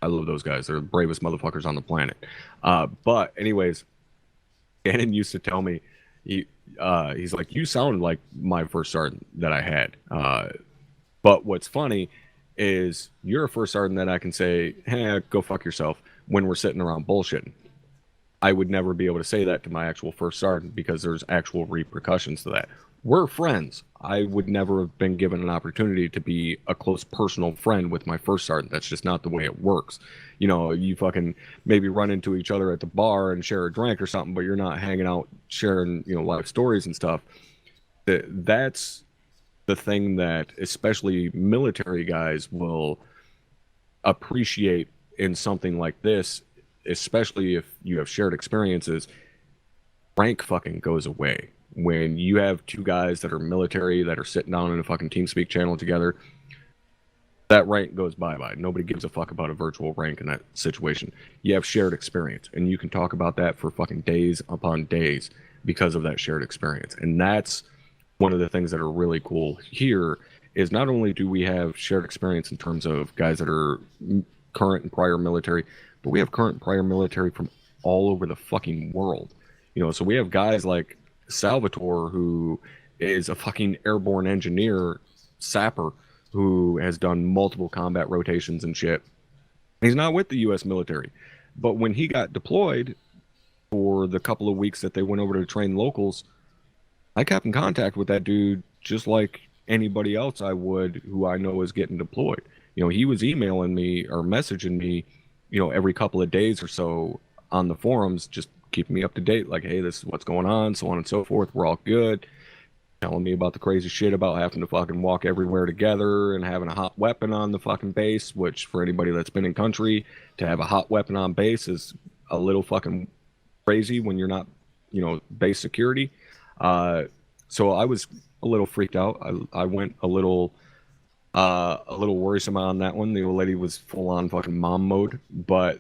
I love those guys. They're the bravest motherfuckers on the planet. But anyways, Shannon used to tell me, he's like, "You sound like my first sergeant that I had." But what's funny is you're a first sergeant that I can say, "Hey, go fuck yourself," when we're sitting around bullshitting. I would never be able to say that to my actual first sergeant because there's actual repercussions to that. we're friends. I would never have been given an opportunity to be a close personal friend with my first sergeant. That's just not the way it works. You know, you fucking maybe run into each other at the bar and share a drink or something, but you're not hanging out sharing, you know, life stories and stuff. That's the thing that especially military guys will appreciate in something like this, especially if you have shared experiences. Rank fucking goes away when you have two guys that are military that are sitting down in a fucking TeamSpeak channel together. That rank goes bye-bye. Nobody gives a fuck about a virtual rank in that situation. You have shared experience, and you can talk about that for fucking days upon days because of that shared experience. And that's one of the things that are really cool here is not only do we have shared experience in terms of guys that are current and prior military, but we have current and prior military from all over the fucking world. You know, so we have guys like Salvatore, who is a fucking airborne engineer, sapper, who has done multiple combat rotations and shit. He's not with the U.S. military. But when he got deployed for the couple of weeks that they went over to train locals, I kept in contact with that dude just like anybody else I would who I know is getting deployed. You know, he was emailing me or messaging me, you know, every couple of days or so on the forums, just keeping me up to date, like, hey, this is what's going on, so on and so forth. We're all good. Telling me about the crazy shit about having to fucking walk everywhere together and having a hot weapon on the fucking base, which for anybody that's been in country, to have a hot weapon on base is a little fucking crazy when you're not, you know, base security. So I was a little freaked out. I went a little worrisome on that one. The old lady was full on fucking mom mode, but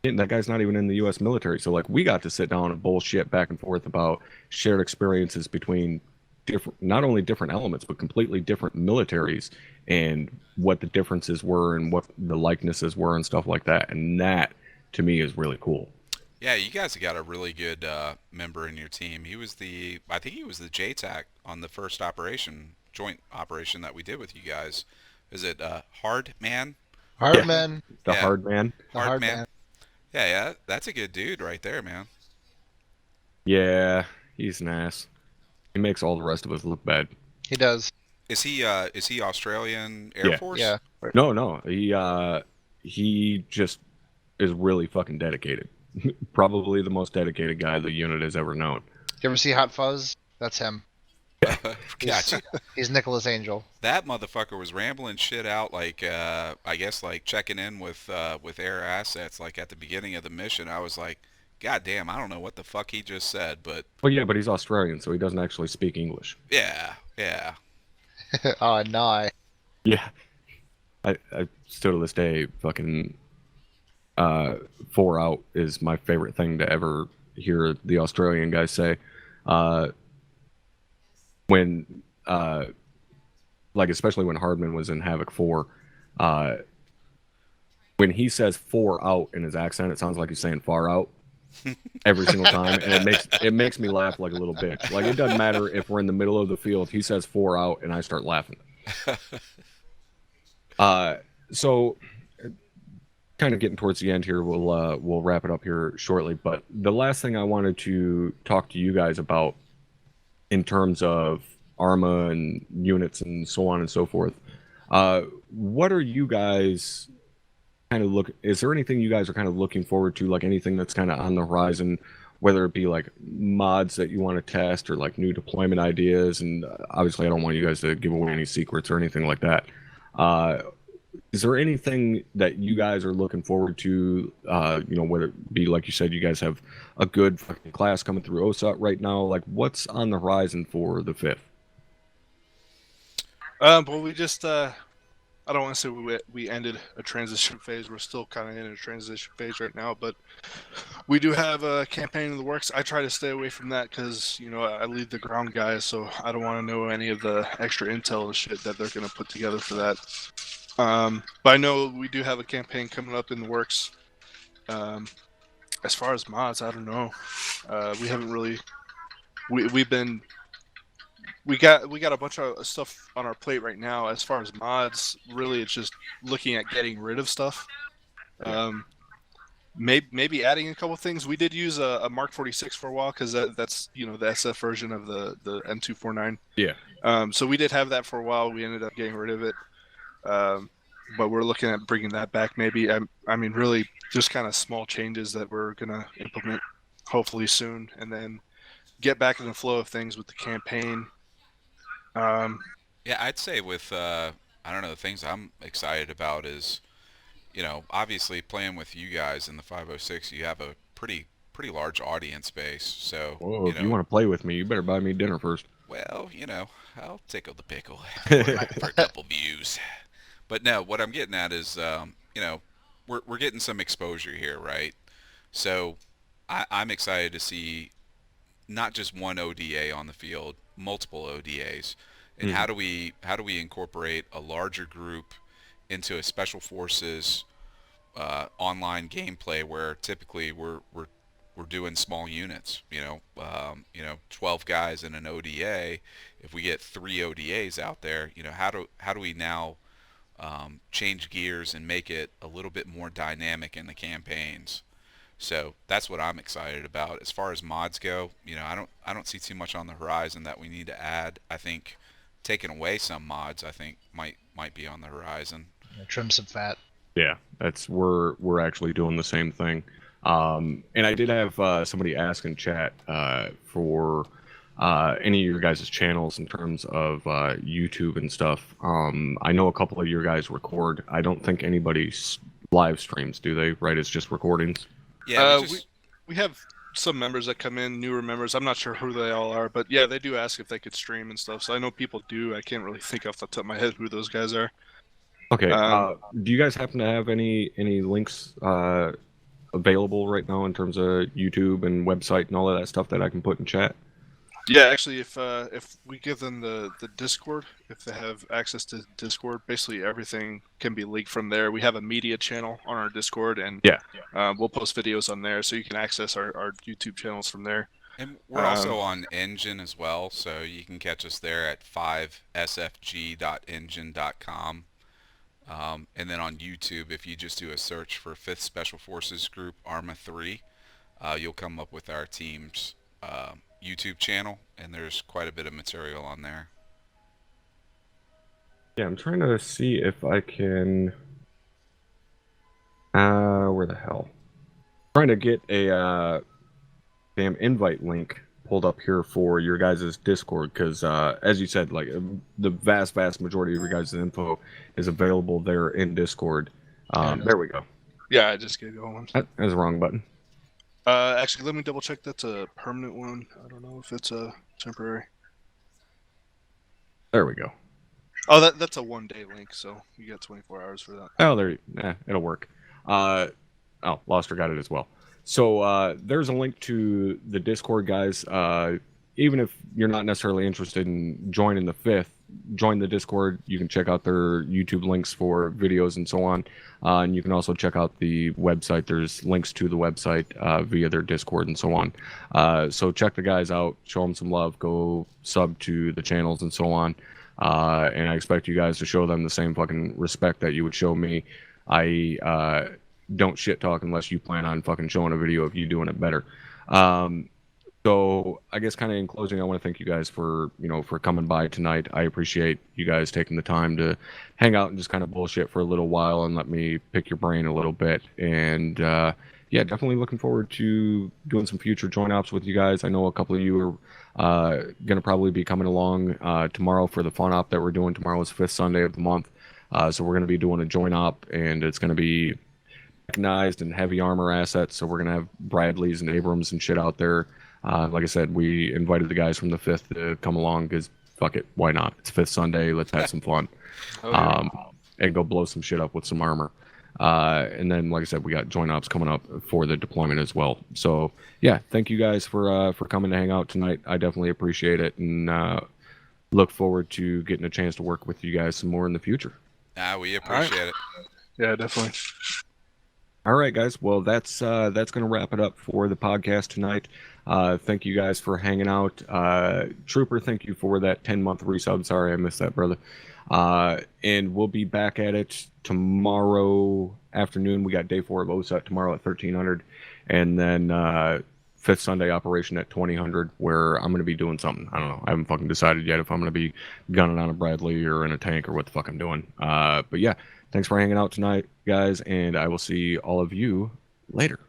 that guy's not even in the U.S. military. So like we got to sit down and bullshit back and forth about shared experiences between different, not only different elements, but completely different militaries and what the differences were and what the likenesses were and stuff like that. And that to me is really cool. Yeah, you guys got a really good member in your team. I think he was the JTAC on the first joint operation that we did with you guys. Is it Hard Man? Hardman. The Yeah. hard man. The Hard hard Man. man. Yeah, that's a good dude right there, man. Yeah, he's an ass. He makes all the rest of us look bad. He does. Is he Australian Air Yeah. Force? Yeah. No, he just is really fucking dedicated. Probably the most dedicated guy the unit has ever known. You ever see Hot Fuzz? That's him. Gotcha. He's Nicholas Angel. That motherfucker was rambling shit out like I guess like checking in with air assets like at the beginning of the mission. I was like, God damn, I don't know what the fuck he just said, but Well, yeah, but he's Australian, so he doesn't actually speak English. yeah. Oh no. Yeah, I still to this day fucking 4 out is my favorite thing to ever hear the Australian guys say. When like especially when Hardman was in Havoc 4, when he says 4 out in his accent, it sounds like he's saying far out every single time, and it makes me laugh like a little bitch. Like it doesn't matter if we're in the middle of the field, he says 4 out and I start laughing. So kind of getting towards the end here, we'll wrap it up here shortly, but the last thing I wanted to talk to you guys about in terms of ArmA and units and so on and so forth, what are you guys kind of is there anything you guys are kind of looking forward to, like anything that's kind of on the horizon, whether it be like mods that you want to test or like new deployment ideas? And obviously I don't want you guys to give away any secrets or anything like that. Is there anything that you guys are looking forward to, you know, whether it be, like you said, you guys have a good fucking class coming through OSUT right now, like what's on the horizon for the 5th? Well, we just, I don't want to say we ended a transition phase. We're still kind of in a transition phase right now, but we do have a campaign in the works. I try to stay away from that because, you know, I lead the ground guys, so I don't want to know any of the extra intel and shit that they're going to put together for that. But I know we do have a campaign coming up in the works. As far as mods, I don't know. We haven't really. We got a bunch of stuff on our plate right now. As far as mods, really, it's just looking at getting rid of stuff. maybe adding a couple things. We did use a Mark 46 for a while because that's the SF version of the M249. Yeah. So we did have that for a while. We ended up getting rid of it, but we're looking at bringing that back. Maybe I mean really just kind of small changes that we're gonna implement hopefully soon, and then get back in the flow of things with the campaign. Yeah, I'd say with I don't know, the things I'm excited about is, obviously playing with you guys in the 506, you have a pretty large audience base. So, Whoa, if you want to play with me, you better buy me dinner first. well, I'll tickle the pickle for a couple views. But no, what I'm getting at is, we're getting some exposure here, right? So I'm excited to see not just one ODA on the field, multiple ODAs, and how do we incorporate a larger group into a special forces online gameplay where typically we're doing small units. 12 guys in an ODA. If we get 3 ODAs out there, how do we now change gears and make it a little bit more dynamic in the campaigns? So that's what I'm excited about. As far as mods go, I don't see too much on the horizon that we need to add. I think taking away some mods, I think might be on the horizon. Trim some fat. Yeah, we're actually doing the same thing. And I did have somebody ask in chat for any of your guys' channels in terms of YouTube and stuff. I know a couple of your guys record. I don't think anybody live streams, do they? Right? It's just recordings. Yeah, we have some members that come in, newer members. I'm not sure who they all are, but yeah, they do ask if they could stream and stuff. So I know people do. I can't really think off the top of my head who those guys are. Okay. Do you guys happen to have any links available right now in terms of YouTube and website and all of that stuff that I can put in chat? Yeah, actually, if we give them the Discord, if they have access to Discord, basically everything can be leaked from there. We have a media channel on our Discord, and we'll post videos on there, so you can access our YouTube channels from there. And we're also on Engine as well, so you can catch us there at 5sfg.engine.com. And then on YouTube, if you just do a search for 5th Special Forces Group ArmA 3, you'll come up with our team's YouTube channel, and there's quite a bit of material on there. Yeah, I'm trying to see if I can... where the hell? I'm trying to get a damn invite link pulled up here for your guys' Discord, because as you said, like the vast majority of your guys' info is available there in Discord. There we go. Yeah, I just gave you one. That was the wrong button. Actually, let me double check. That's a permanent one. I don't know if it's a temporary. There we go. Oh, that's a 1-day link, so you got 24 hours for that. Oh, it'll work. Loster got it as well. So there's a link to the Discord, guys. Even if you're not necessarily interested in joining the 5th, join the Discord. You can check out their YouTube links for videos and so on. And you can also check out the website. There's links to the website via their Discord and so on. So check the guys out. Show them some love. Go sub to the channels and so on. And I expect you guys to show them the same fucking respect that you would show me. I don't shit talk unless you plan on fucking showing a video of you doing it better. So I guess kind of in closing, I want to thank you guys for coming by tonight. I appreciate you guys taking the time to hang out and just kind of bullshit for a little while and let me pick your brain a little bit. And yeah, definitely looking forward to doing some future joint ops with you guys. I know a couple of you are going to probably be coming along tomorrow for the fun op that we're doing. Tomorrow is 5th Sunday of the month. So we're going to be doing a joint op, and it's going to be mechanized and heavy armor assets. So we're going to have Bradleys and Abrams and shit out there. Like I said, we invited the guys from the 5th to come along because fuck it, why not? It's 5th Sunday, let's have some fun. And go blow some shit up with some armor. And then, like I said, we got joint ops coming up for the deployment as well. So yeah, thank you guys for coming to hang out tonight. I definitely appreciate it, and look forward to getting a chance to work with you guys some more in the future. We appreciate it. Yeah, definitely. All right, guys. Well, that's going to wrap it up for the podcast tonight. Thank you guys for hanging out. Trooper, thank you for that 10-month resub. Sorry, I missed that, brother. And we'll be back at it tomorrow afternoon. We got day 4 of OSUT tomorrow at 1300, and then fifth Sunday operation at 2000, where I'm going to be doing something. I don't know. I haven't fucking decided yet if I'm going to be gunning on a Bradley or in a tank or what the fuck I'm doing. But yeah, thanks for hanging out tonight, guys, and I will see all of you later.